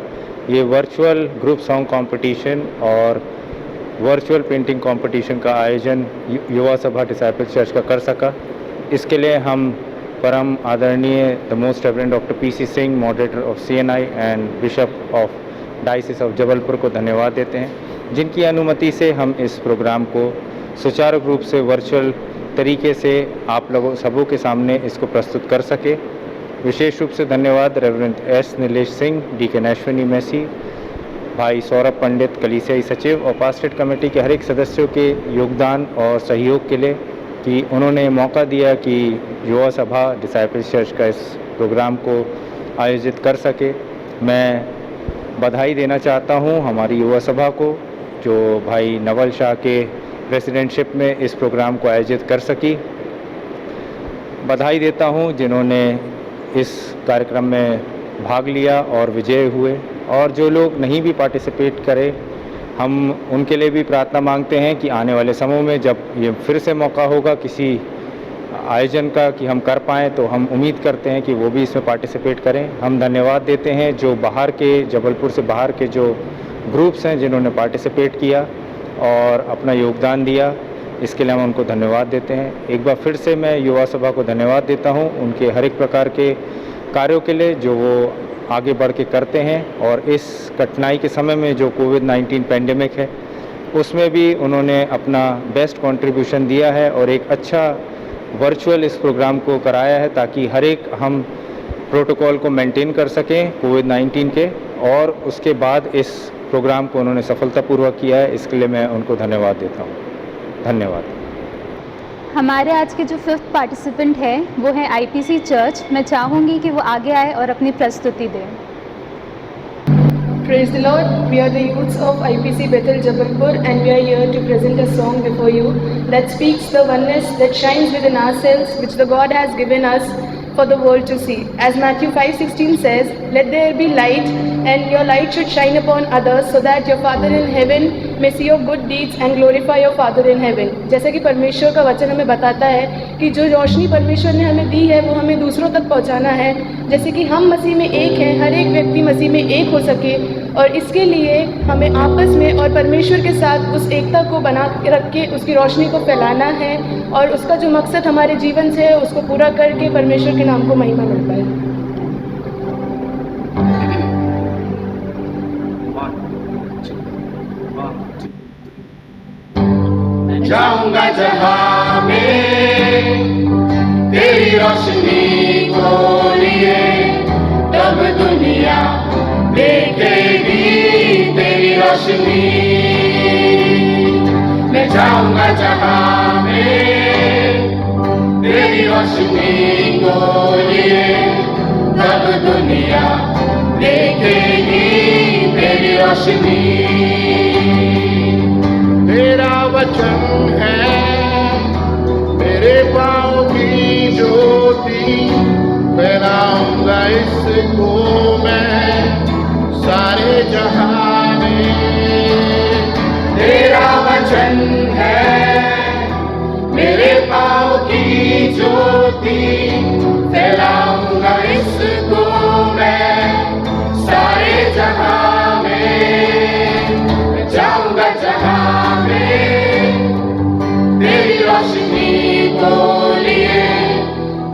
ये वर्चुअल ग्रुप सॉन्ग कंपटीशन और वर्चुअल पेंटिंग कंपटीशन का आयोजन युवा सभा डिसाइपल्स चर्च का कर सका। इसके लिए हम परम आदरणीय the most reverend doctor PC Singh, moderator of CNI and bishop of diocese of Jabalpur को धन्यवाद देते हैं, जिनकी अनुमति से हम इस प्रोग्राम को सुचारू रूप से वर्चुअल तरीके से आप लोगों सबों के सामने इसको प्रस्तुत कर सके। विशेष रूप से धन्यवाद reverend S Nilesh Singh, deacon Ashwini Massey, भाई सौरभ पंडित कलीसियाई सचिव और पास्टरेट कमेटी के हर एक सदस्यों के योगदान और सहयोग के लिए कि उन्होंने मौका दिया कि युवा सभा डिसाइपल्स चर्च का इस प्रोग्राम को आयोजित कर सके। मैं बधाई देना चाहता हूं हमारी युवा सभा को, जो भाई नवल शाह के प्रेसिडेंटशिप में इस प्रोग्राम को आयोजित कर सकी। बधाई देता हूं जिन्होंने इस कार्यक्रम में भाग लिया और विजय हुए, और जो लोग नहीं भी पार्टिसिपेट करे हम उनके लिए भी प्रार्थना मांगते हैं कि आने वाले समय में जब ये फिर से मौका होगा किसी आयोजन का कि हम कर पाएँ, तो हम उम्मीद करते हैं कि वो भी इसमें पार्टिसिपेट करें। हम धन्यवाद देते हैं जो बाहर के, जबलपुर से बाहर के जो ग्रुप्स हैं जिन्होंने पार्टिसिपेट किया और अपना योगदान दिया, इसके लिए हम उनको धन्यवाद देते हैं। एक बार फिर से मैं युवा सभा को धन्यवाद देता हूं उनके हर एक प्रकार के कार्यों के लिए जो वो आगे बढ़ के करते हैं, और इस कठिनाई के समय में जो कोविड-19 पेंडेमिक है उसमें भी उन्होंने अपना बेस्ट कंट्रीब्यूशन दिया है और एक अच्छा वर्चुअल इस प्रोग्राम को कराया है ताकि हर एक हम प्रोटोकॉल को मेंटेन कर सकें कोविड-19 के, और उसके बाद इस प्रोग्राम को उन्होंने सफलतापूर्वक किया है। इसके लिए मैं उनको धन्यवाद देता हूँ। धन्यवाद।
हमारे आज के जो 5th पार्टिसिपेंट है वो है आईपीसी चर्च। मैं चाहूँगी कि वो आगे आए और अपनी प्रस्तुति दें।
Praise the Lord. We are the youths of IPC Bethel Jabalpur and we are here to present a song before you that speaks the oneness that shines within ourselves, which the God has given us for the world to see. As Matthew 5:16 says, let there be light and your light should shine upon others so that your Father in heaven may see your good deeds and glorify your Father in heaven. जैसे कि परमेश्वर का वचन हमें बताता है कि जो रोशनी परमेश्वर ने हमें दी है वो हमें दूसरों तक पहुंचाना है, जैसे कि हम मसीह में एक हैं, हर एक व्यक्ति मसीह में एक हो सके, और इसके लिए हमें आपस में और परमेश्वर के साथ उस एकता को बना रख के उसकी रोशनी को फैलाना है, और उसका जो मकसद हमारे जीवन से है उसको पूरा करके परमेश्वर के नाम को महिमा मिलता है।
जाऊंगा जहां में तेरी रोशनी को लिए, तब दुनिया देखेगी तेरी रोशनी। मैं जाऊंगा जहां में तेरी रोशनी को लिए, तब दुनिया देखेगी तेरी रोशनी।
तेरा वचन है मेरे पाँव की ज्योति, फैलाऊंगा इसको मैं सारे जहां में।
तेरा वचन है मेरे पाँव की ज्योति, फैलाऊंगा इसको मैं सारे जहां में। जाऊंगा जहां में तेरी रोशनी को लिए,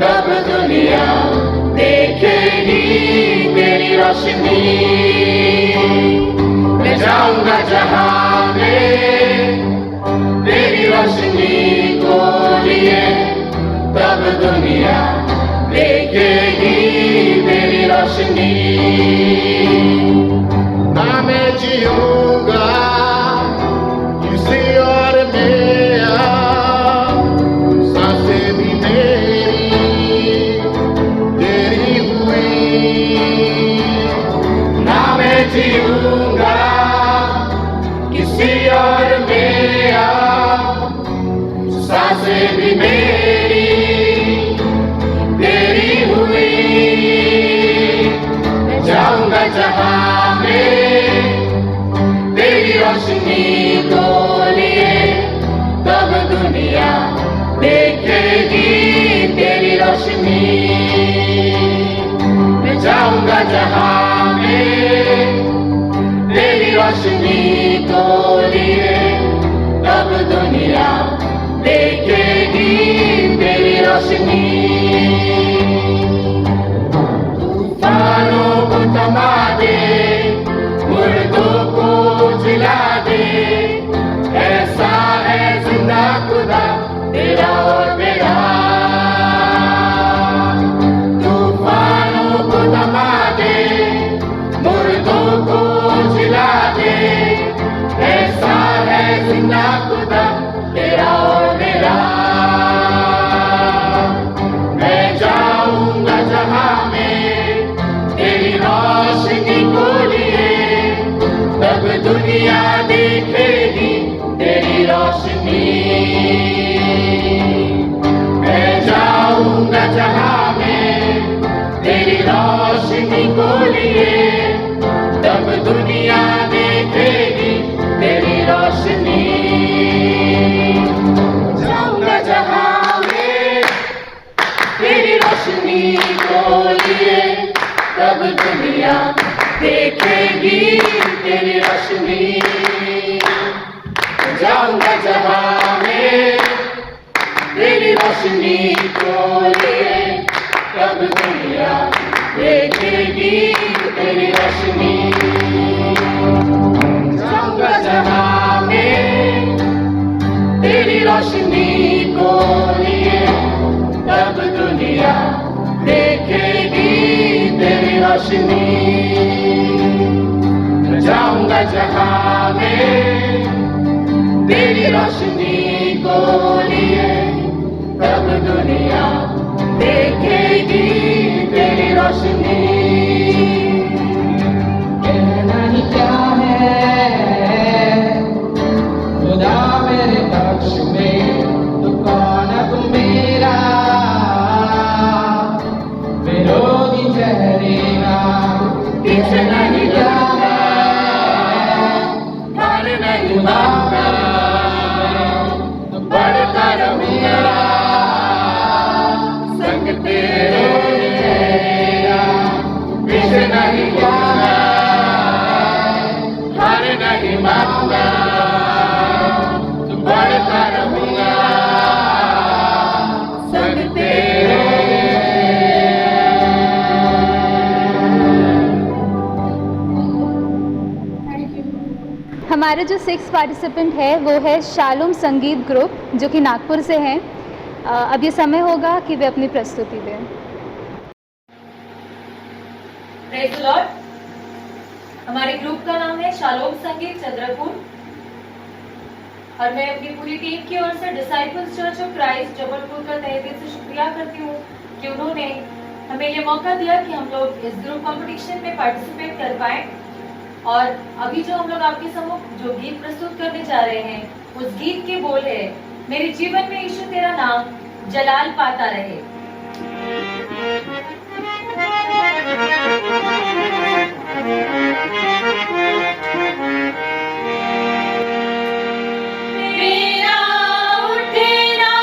तब दुनिया देखेगी तेरी रोशनी। मैं जाऊंगा जहां में तेरी रोशनी को लिए, तब दुनिया देखेगी
रोशनी, ना मैं जीऊंगा किसी और में, सांसें भी मेरी तेरी हुई। ना मैं जीऊंगा किसी और में, सांसें भी मेरी तेरी हुई। मैं जाऊंगा जहां में तेरी रोशनी को लिए, तब दुनिया देखेगी तेरी रोशनी। मैं जाऊंगा जहां में तेरी रोशनी को लिए, तब दुनिया देखेगी तेरी रोशनी। तूफानों को थमा दे, मुर्दों को जिला दे, ऐसा है जिंदा खुदा तेरा और मेरा। तूफानों को थमा दे, मुर्दों को जिला दे, ऐसा है जिंदा खुदा तेरा और मेरा। मैं जाऊंगा जहां में तेरी रोशनी को लिए, तब दुनिया देखेगी तेरी रोशनी। मैं जाऊंगा जहां में तेरी रोशनी को लिए, तब दुनिया देखेगी तेरी रोशनी। जाऊंगा जहां में तेरी रोशनी को लिए, तब दुनिया देखेगी तेरी रोशनी। जाऊंगा जहां में तेरी रोशनी को लिए, तब दुनिया देखेगी तेरी रोशनी। जाऊंगा जहां में तेरी रोशनी को लिए, तब दुनिया देखेगी तेरी रोशनी। जाऊंगा जहां में तेरी रोशनी को लिए, तब दुनिया देखेगी तेरी रोशनी। कहना ही क्या है खुदा मेरे पक्ष में, तो कौन अब मेरा विरोधी ठहरेगा। पीछे नहीं जाऊंगा, हार नहीं मानूंगा, बढ़ता रहूंगा, संग तेरे रहेगा। पीछे नहीं जाऊंगा, हार नहीं मानूंगा, बढ़ता रहूंगा, संग तेरे।
हमारे जो 6 पार्टिसिपेंट है वो है शालोम संगीत ग्रुप, जो कि नागपुर से हैं। अब ये समय होगा कि वे अपनी प्रस्तुति दें।
Praise the Lord. हमारे ग्रुप का नाम है शालोम संगीत चंद्रपुर, और मैं अपनी पूरी टीम की ओर से disciples church of Christ Jabalpur का तहे दिल से शुक्रिया करती हूँ कि उन्होंने हमें ये मौका दिया कि हम लोग इस ग्रुप कंपटीशन में पार्टिसिपेट कर पाए। और अभी जो हम लोग आपके सम्मुख जो गीत प्रस्तुत करने जा रहे हैं, उस गीत के बोल है, मेरे जीवन में यीशु तेरा नाम जलाल पाता रहे।
मेरा उठना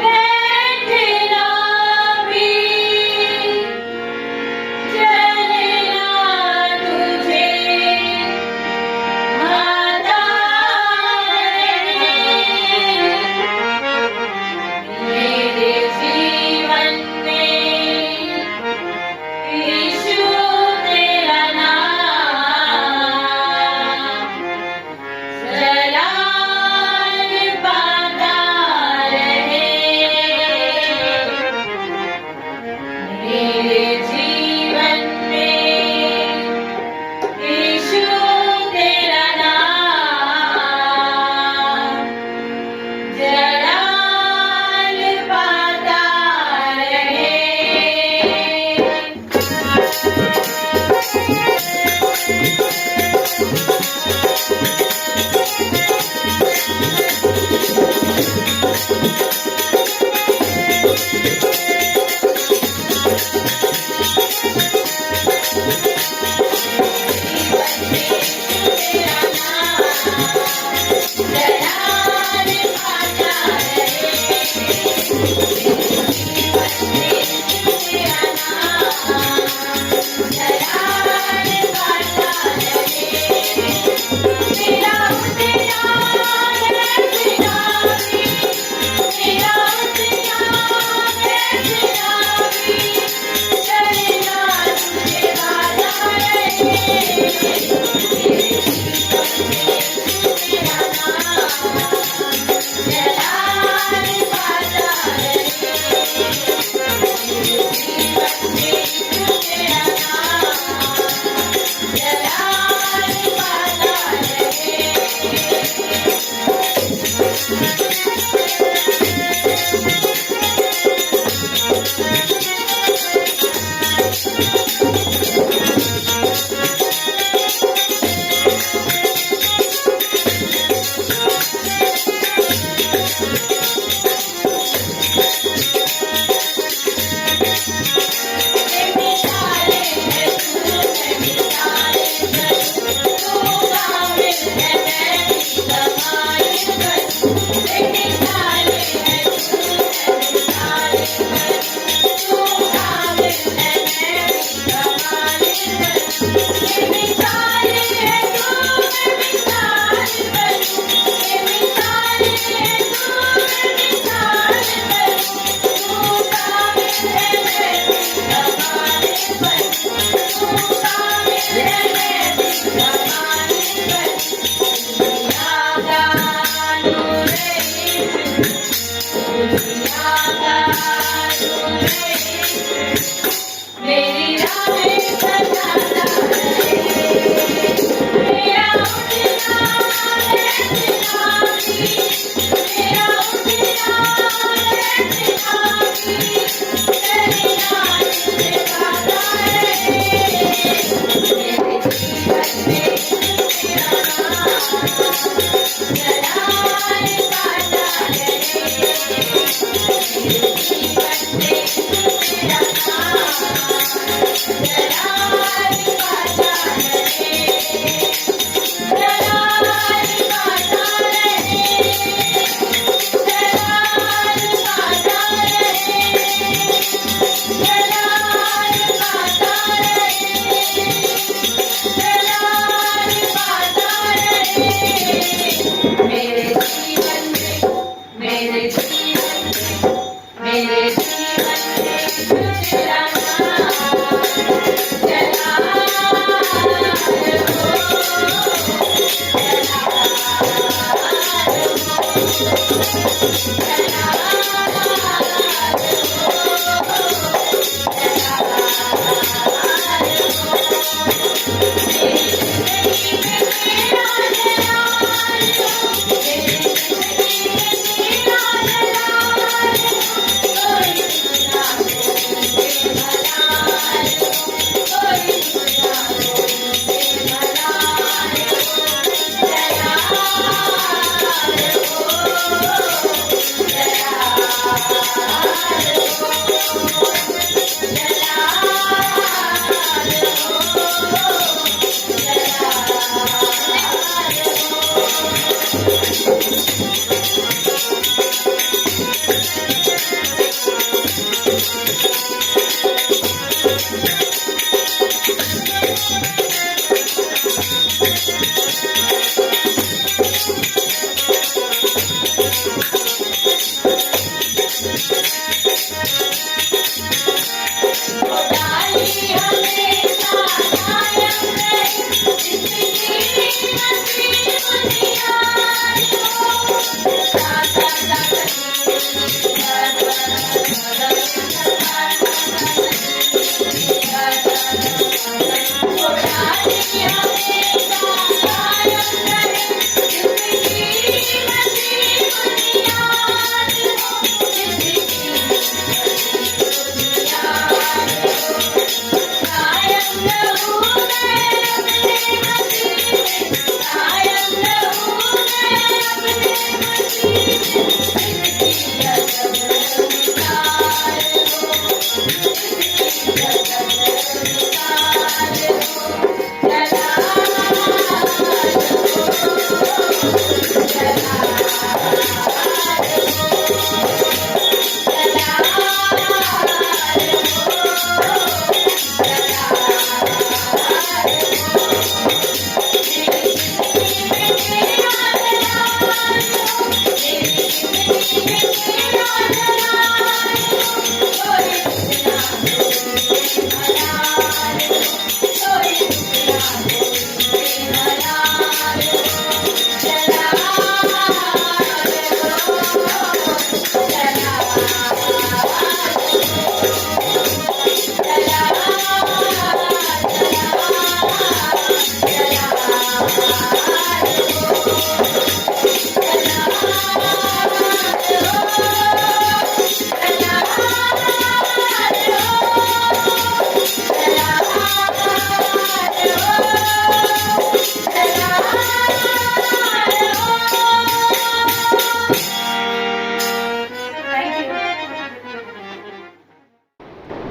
बैठना भी चलना तुझे भाता है। मेरे जीवन में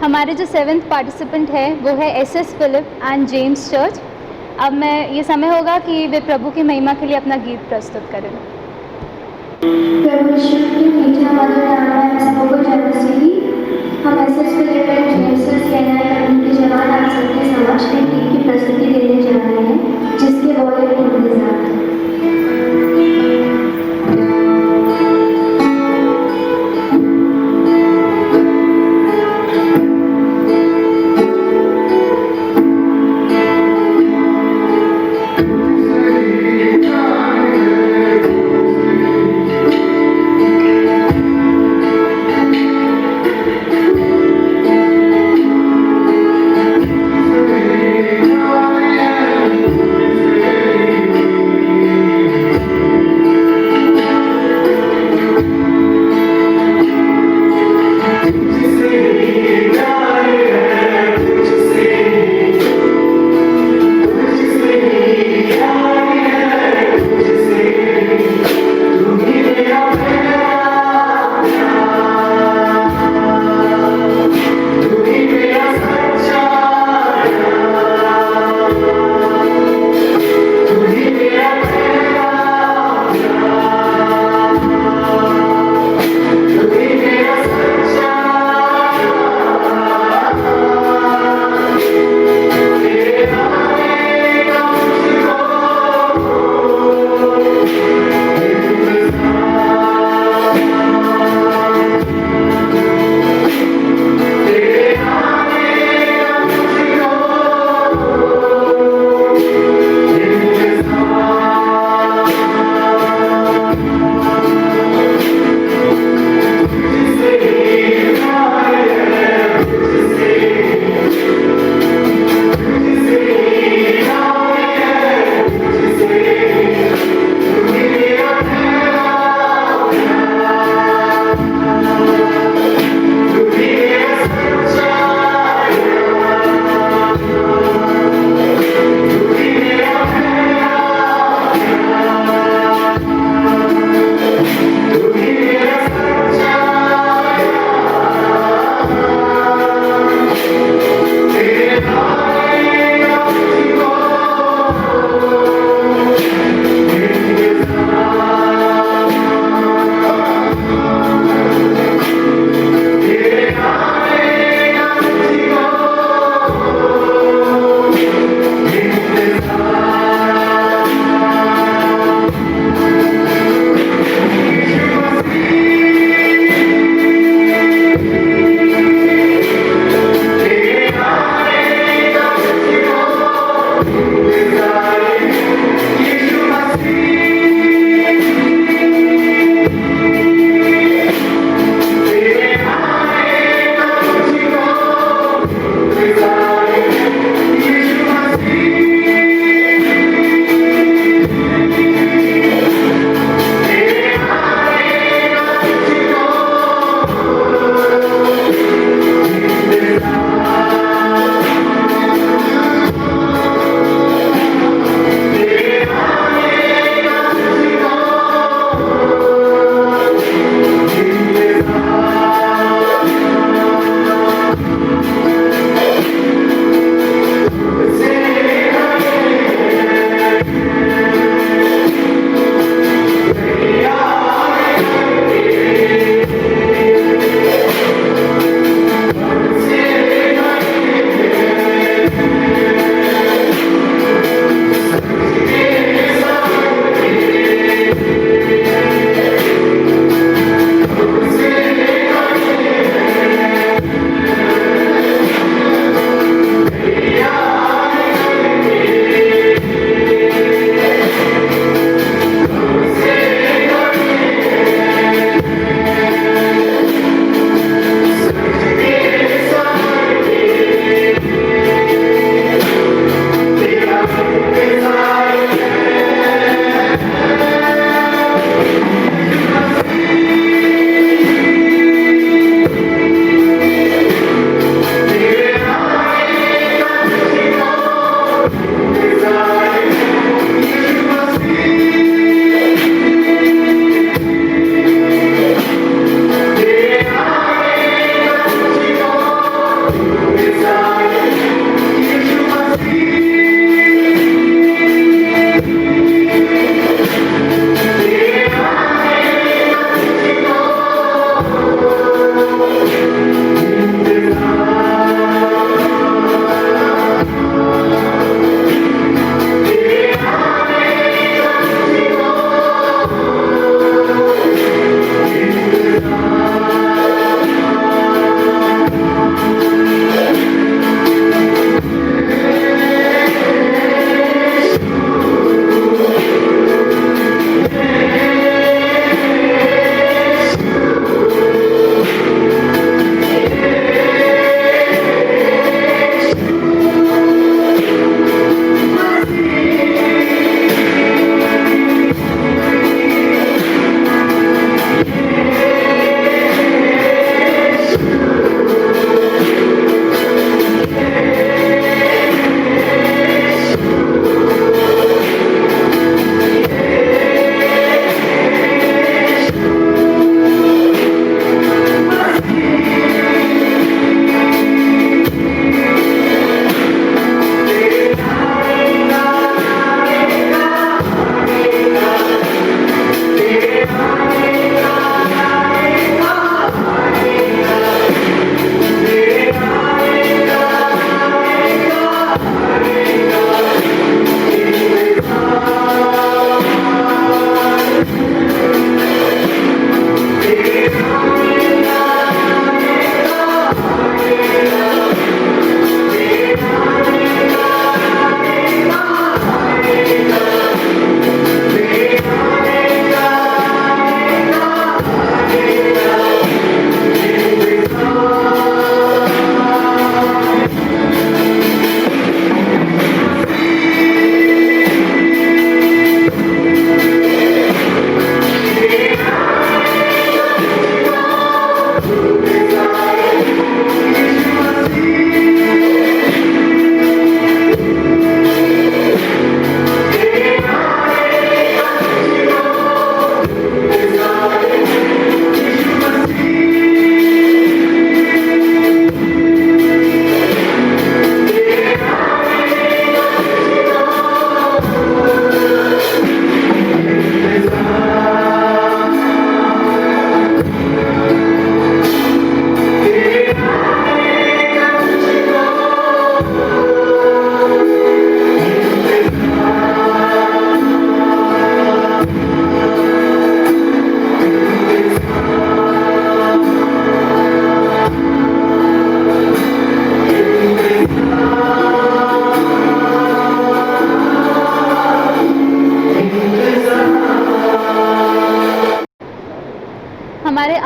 हमारे जो 7th पार्टिसिपेंट है वो है SS Philip and James church. अब मैं ये समय होगा कि वे प्रभु की महिमा के लिए अपना गीत प्रस्तुत करें।
प्रभु यीशु की मीठा मधुर नाम में सबको जय मसीह। हम SS Philip and James church के जवान आप सबके समक्ष में गीत की प्रस्तुति देने जा रहे हैं, जिसके वॉल्यूम उनके साथ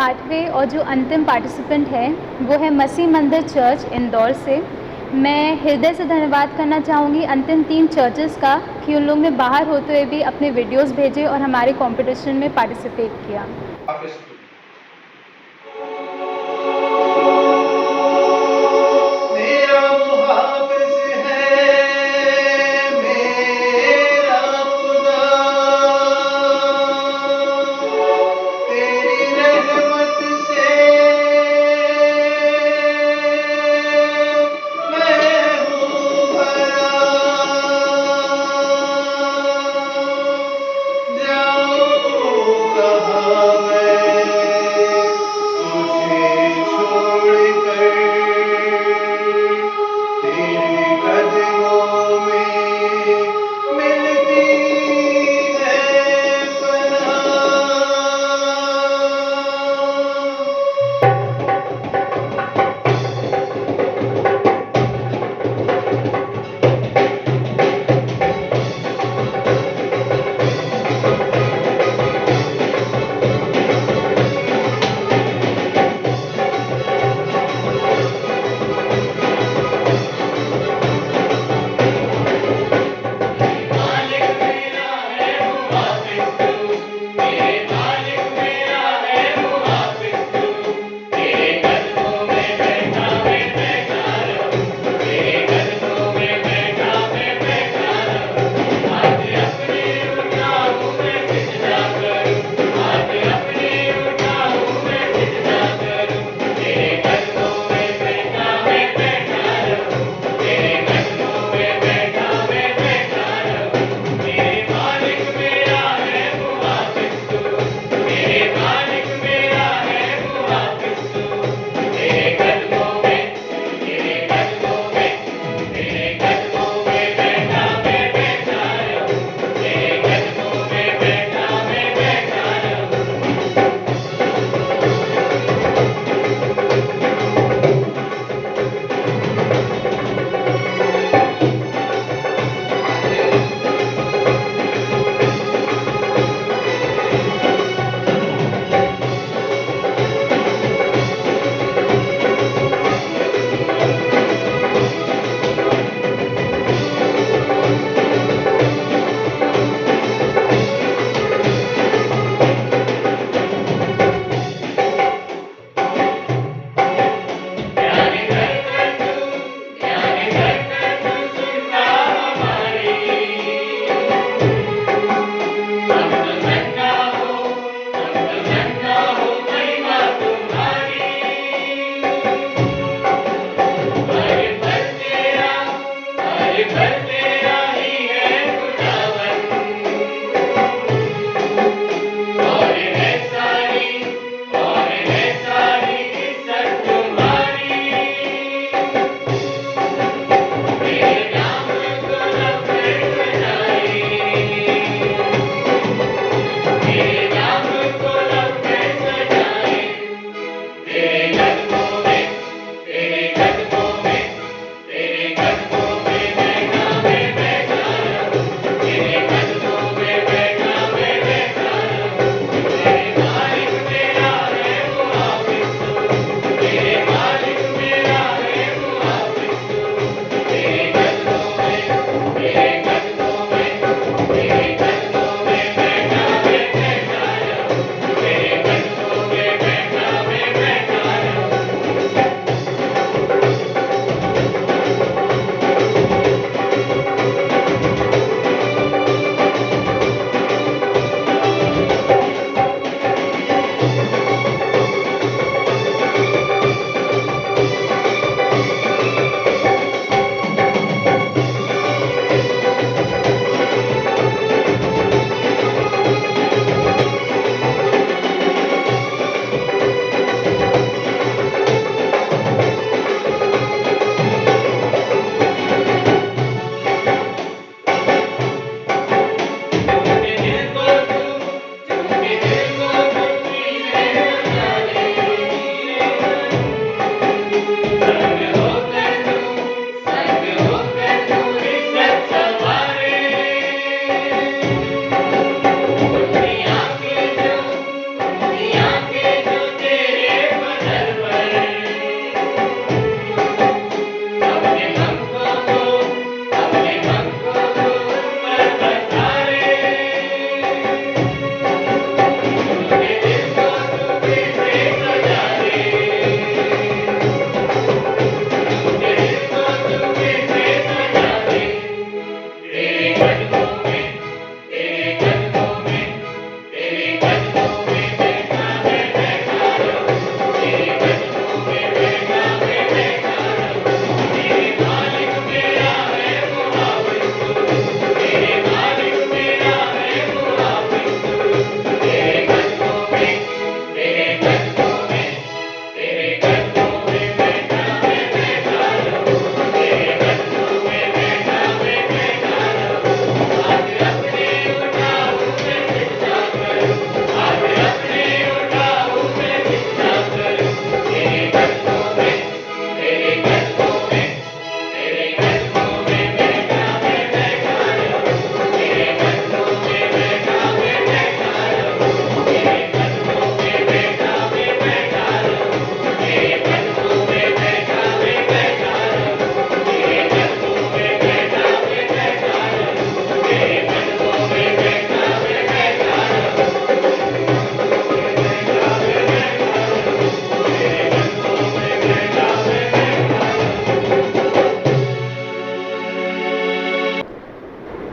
8वें और जो अंतिम पार्टिसिपेंट है वो है मसीह मंदिर चर्च इंदौर से। मैं हृदय से धन्यवाद करना चाहूँगी अंतिम 3 चर्चेस का कि उन लोग ने बाहर होते हुए भी अपने वीडियोस भेजे और हमारे कंपटीशन में पार्टिसिपेट किया।
मैं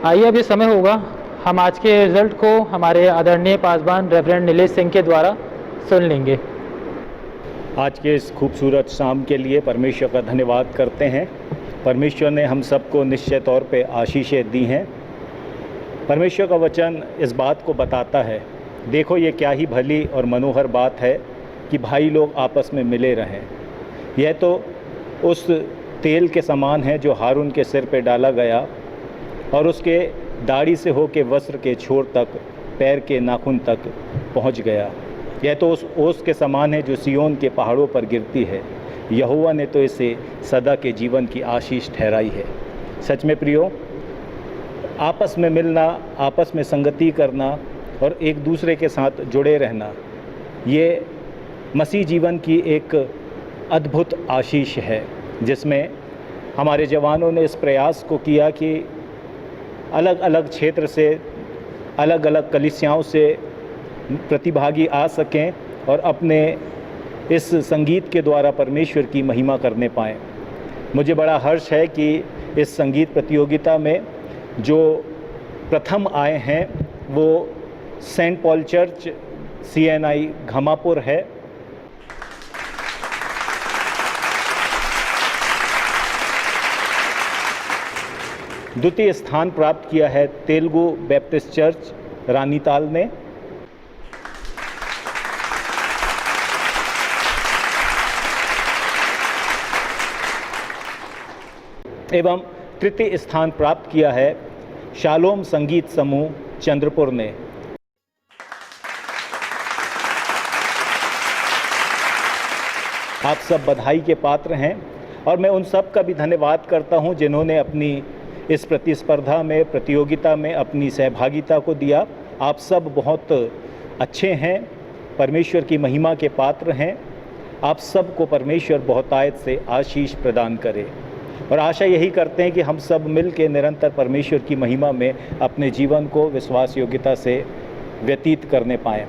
आइए अब ये समय होगा हम आज के रिजल्ट को हमारे आदरणीय पासवान रेवरेंड नीलेश सिंह के द्वारा सुन लेंगे।
आज के इस खूबसूरत शाम के लिए परमेश्वर का धन्यवाद करते हैं। परमेश्वर ने हम सबको निश्चित तौर पे आशीषें दी हैं। परमेश्वर का वचन इस बात को बताता है, देखो ये क्या ही भली और मनोहर बात है कि भाई लोग आपस में मिले रहें। यह तो उस तेल के समान है जो हारून के सिर पे डाला गया और उसके दाढ़ी से होके वस्त्र के छोर तक, पैर के नाखून तक पहुंच गया। यह तो उस ओस के समान है जो सियोन के पहाड़ों पर गिरती है। यहोवा ने तो इसे सदा के जीवन की आशीष ठहराई है। सच में प्रियो, आपस में मिलना, आपस में संगति करना और एक दूसरे के साथ जुड़े रहना, ये मसीह जीवन की एक अद्भुत आशीष है, जिसमें हमारे जवानों ने इस प्रयास को किया कि अलग अलग क्षेत्र से, अलग अलग कलीसियाओं से प्रतिभागी आ सकें और अपने इस संगीत के द्वारा परमेश्वर की महिमा करने पाएँ। मुझे बड़ा हर्ष है कि इस संगीत प्रतियोगिता में जो प्रथम आए हैं वो Saint Paul church CNI Ghamapur है। द्वितीय स्थान प्राप्त किया है तेलुगु बैप्टिस्ट चर्च रानीताल ने। एवं तृतीय स्थान प्राप्त किया है शालोम संगीत समूह चंद्रपुर ने। आप सब बधाई के पात्र हैं और मैं उन सब का भी धन्यवाद करता हूं जिन्होंने अपनी इस प्रतिस्पर्धा में, प्रतियोगिता में अपनी सहभागिता को दिया। आप सब बहुत अच्छे हैं, परमेश्वर की महिमा के पात्र हैं। आप सबको परमेश्वर बहुतायत से आशीष प्रदान करे और आशा यही करते हैं कि हम सब मिल के निरंतर परमेश्वर की महिमा में अपने जीवन को विश्वास योग्यता से व्यतीत करने पाएँ।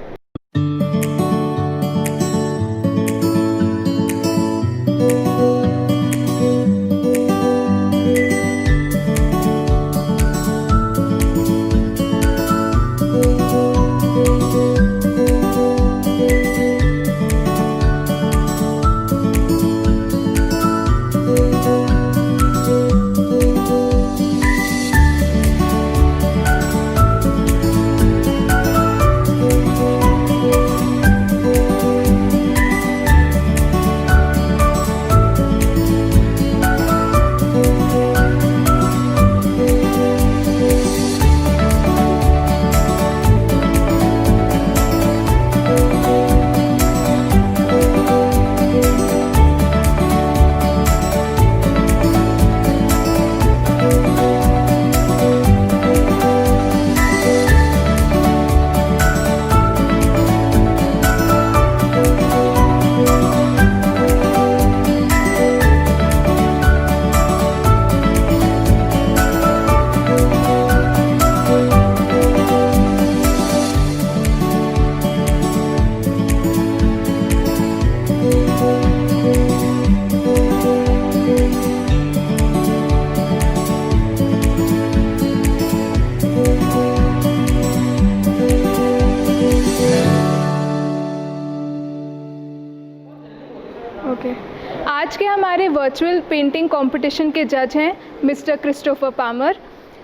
आज के हमारे वर्चुअल पेंटिंग कंपटीशन के जज हैं mister Christopher Palmer.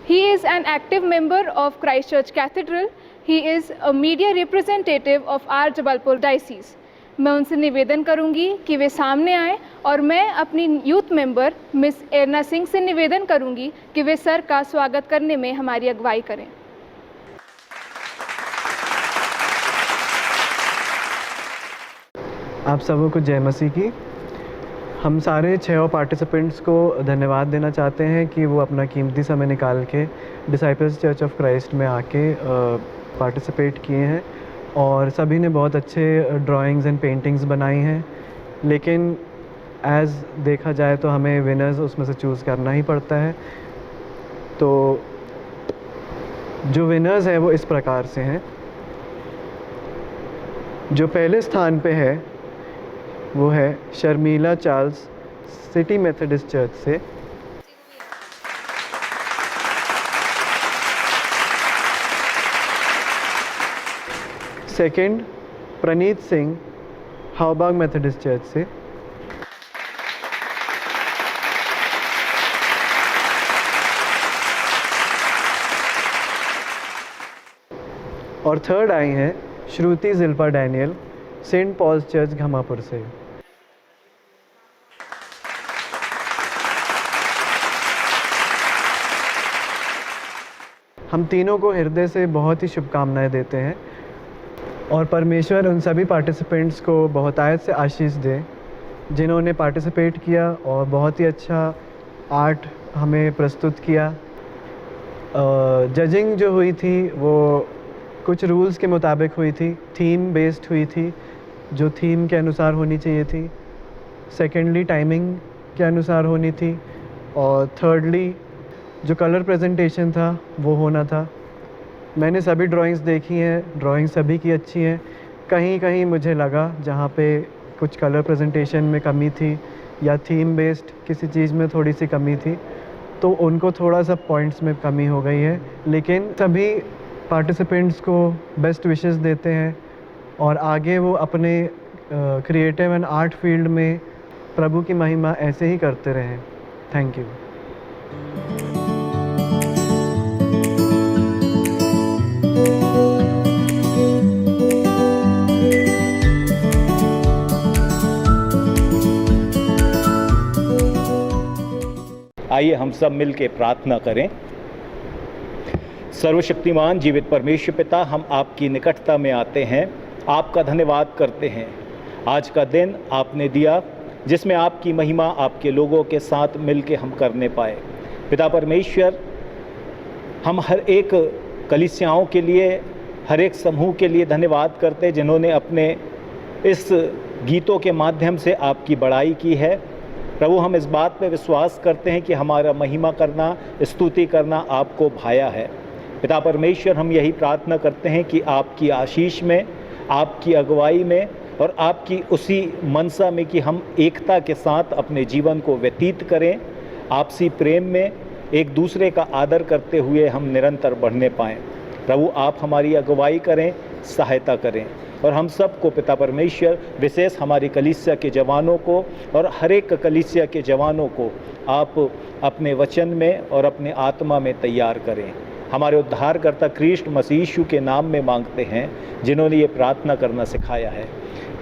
He is an active member of Christ Church Cathedral. He is a media representative of our Jabalpur diocese. मैं उनसे निवेदन करूंगी कि वे सामने आएँ और मैं अपनी यूथ मेंबर मिस एरना सिंह से निवेदन करूंगी कि वे सर का स्वागत करने में हमारी अगुवाई करें।
आप सबों को जय मसीह की। हम सारे 6 पार्टिसिपेंट्स को धन्यवाद देना चाहते हैं कि वो अपना कीमती समय निकाल के डिसाइपल्स चर्च ऑफ क्राइस्ट में आके पार्टिसिपेट किए हैं और सभी ने बहुत अच्छे ड्राइंग्स एंड पेंटिंग्स बनाई हैं। लेकिन एज़ देखा जाए तो हमें विनर्स उसमें से चूज़ करना ही पड़ता है। तो जो विनर्स हैं वो इस प्रकार से हैं। जो पहले स्थान पे है वो है Sharmila Charles city Methodist church से। Second Praneet Singh, Howbagh Methodist church से। और थर्ड आई हैं Shruti Jilpa Daniel, Saint Paul's church Ghamapur से। हम तीनों को हृदय से बहुत ही शुभकामनाएं देते हैं और परमेश्वर उन सभी पार्टिसिपेंट्स को बहुतायत से आशीष दे जिन्होंने पार्टिसिपेट किया और बहुत ही अच्छा आर्ट हमें प्रस्तुत किया। जजिंग जो हुई थी वो कुछ रूल्स के मुताबिक हुई थी, थीम बेस्ड हुई थी, जो थीम के अनुसार होनी चाहिए थी। सेकेंडली टाइमिंग के अनुसार होनी थी और थर्डली जो कलर प्रेजेंटेशन था वो होना था। मैंने सभी ड्राइंग्स देखी हैं, ड्राइंग सभी की अच्छी हैं। कहीं कहीं मुझे लगा जहाँ पे कुछ कलर प्रेजेंटेशन में कमी थी या थीम बेस्ड किसी चीज़ में थोड़ी सी कमी थी, तो उनको थोड़ा सा पॉइंट्स में कमी हो गई है। लेकिन सभी पार्टिसिपेंट्स को बेस्ट विशेस देते हैं और आगे वो अपने क्रिएटिव एंड आर्ट फील्ड में प्रभु की महिमा ऐसे ही करते रहें। Thank you.
आइए हम सब मिल के प्रार्थना करें। सर्वशक्तिमान जीवित परमेश्वर पिता, हम आपकी निकटता में आते हैं, आपका धन्यवाद करते हैं। आज का दिन आपने दिया जिसमें आपकी महिमा आपके लोगों के साथ मिल के हम करने पाए। पिता परमेश्वर, हम हर एक कलीसियाओं के लिए, हर एक समूह के लिए धन्यवाद करते हैं जिन्होंने अपने इस गीतों के माध्यम से आपकी बड़ाई की है। प्रभु, हम इस बात पे विश्वास करते हैं कि हमारा महिमा करना, स्तुति करना आपको भाया है। पिता परमेश्वर, हम यही प्रार्थना करते हैं कि आपकी आशीष में, आपकी अगुवाई में और आपकी उसी मनसा में कि हम एकता के साथ अपने जीवन को व्यतीत करें, आपसी प्रेम में एक दूसरे का आदर करते हुए हम निरंतर बढ़ने पाएँ। प्रभु, आप हमारी अगुवाई करें, सहायता करें और हम सबको पिता परमेश्वर, विशेष हमारी कलीसिया के जवानों को और हर एक कलीसिया के जवानों को आप अपने वचन में और अपने आत्मा में तैयार करें। हमारे उद्धारकर्ता क्रिस्ट मसीह यीशु के नाम में मांगते हैं, जिन्होंने ये प्रार्थना करना सिखाया है।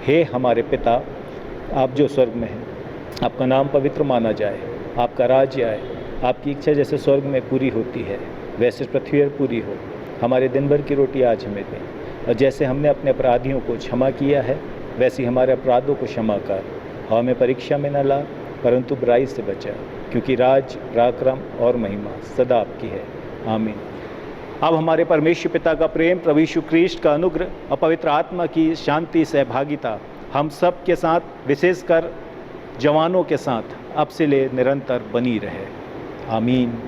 हे हमारे पिता, आप जो स्वर्ग में हैं, आपका नाम पवित्र माना जाए, आपका राज्य आए, आपकी इच्छा जैसे स्वर्ग में पूरी होती है वैसे पृथ्वी पर पूरी हो। हमारे दिन भर की रोटी आज हमें दें और जैसे हमने अपने अपराधियों को क्षमा किया है वैसे हमारे अपराधों को क्षमा कर। हमें परीक्षा में न ला परंतु बुराई से बचा, क्योंकि राज, पराक्रम और महिमा सदा आपकी है। आमीन। अब हमारे परमेश्वर पिता का प्रेम, प्रभु यीशु ख्रीष्ट का अनुग्रह और पवित्र आत्मा की शांति, सहभागिता हम सब के साथ, विशेषकर जवानों के साथ अब से ले निरंतर बनी रहे। आमीन।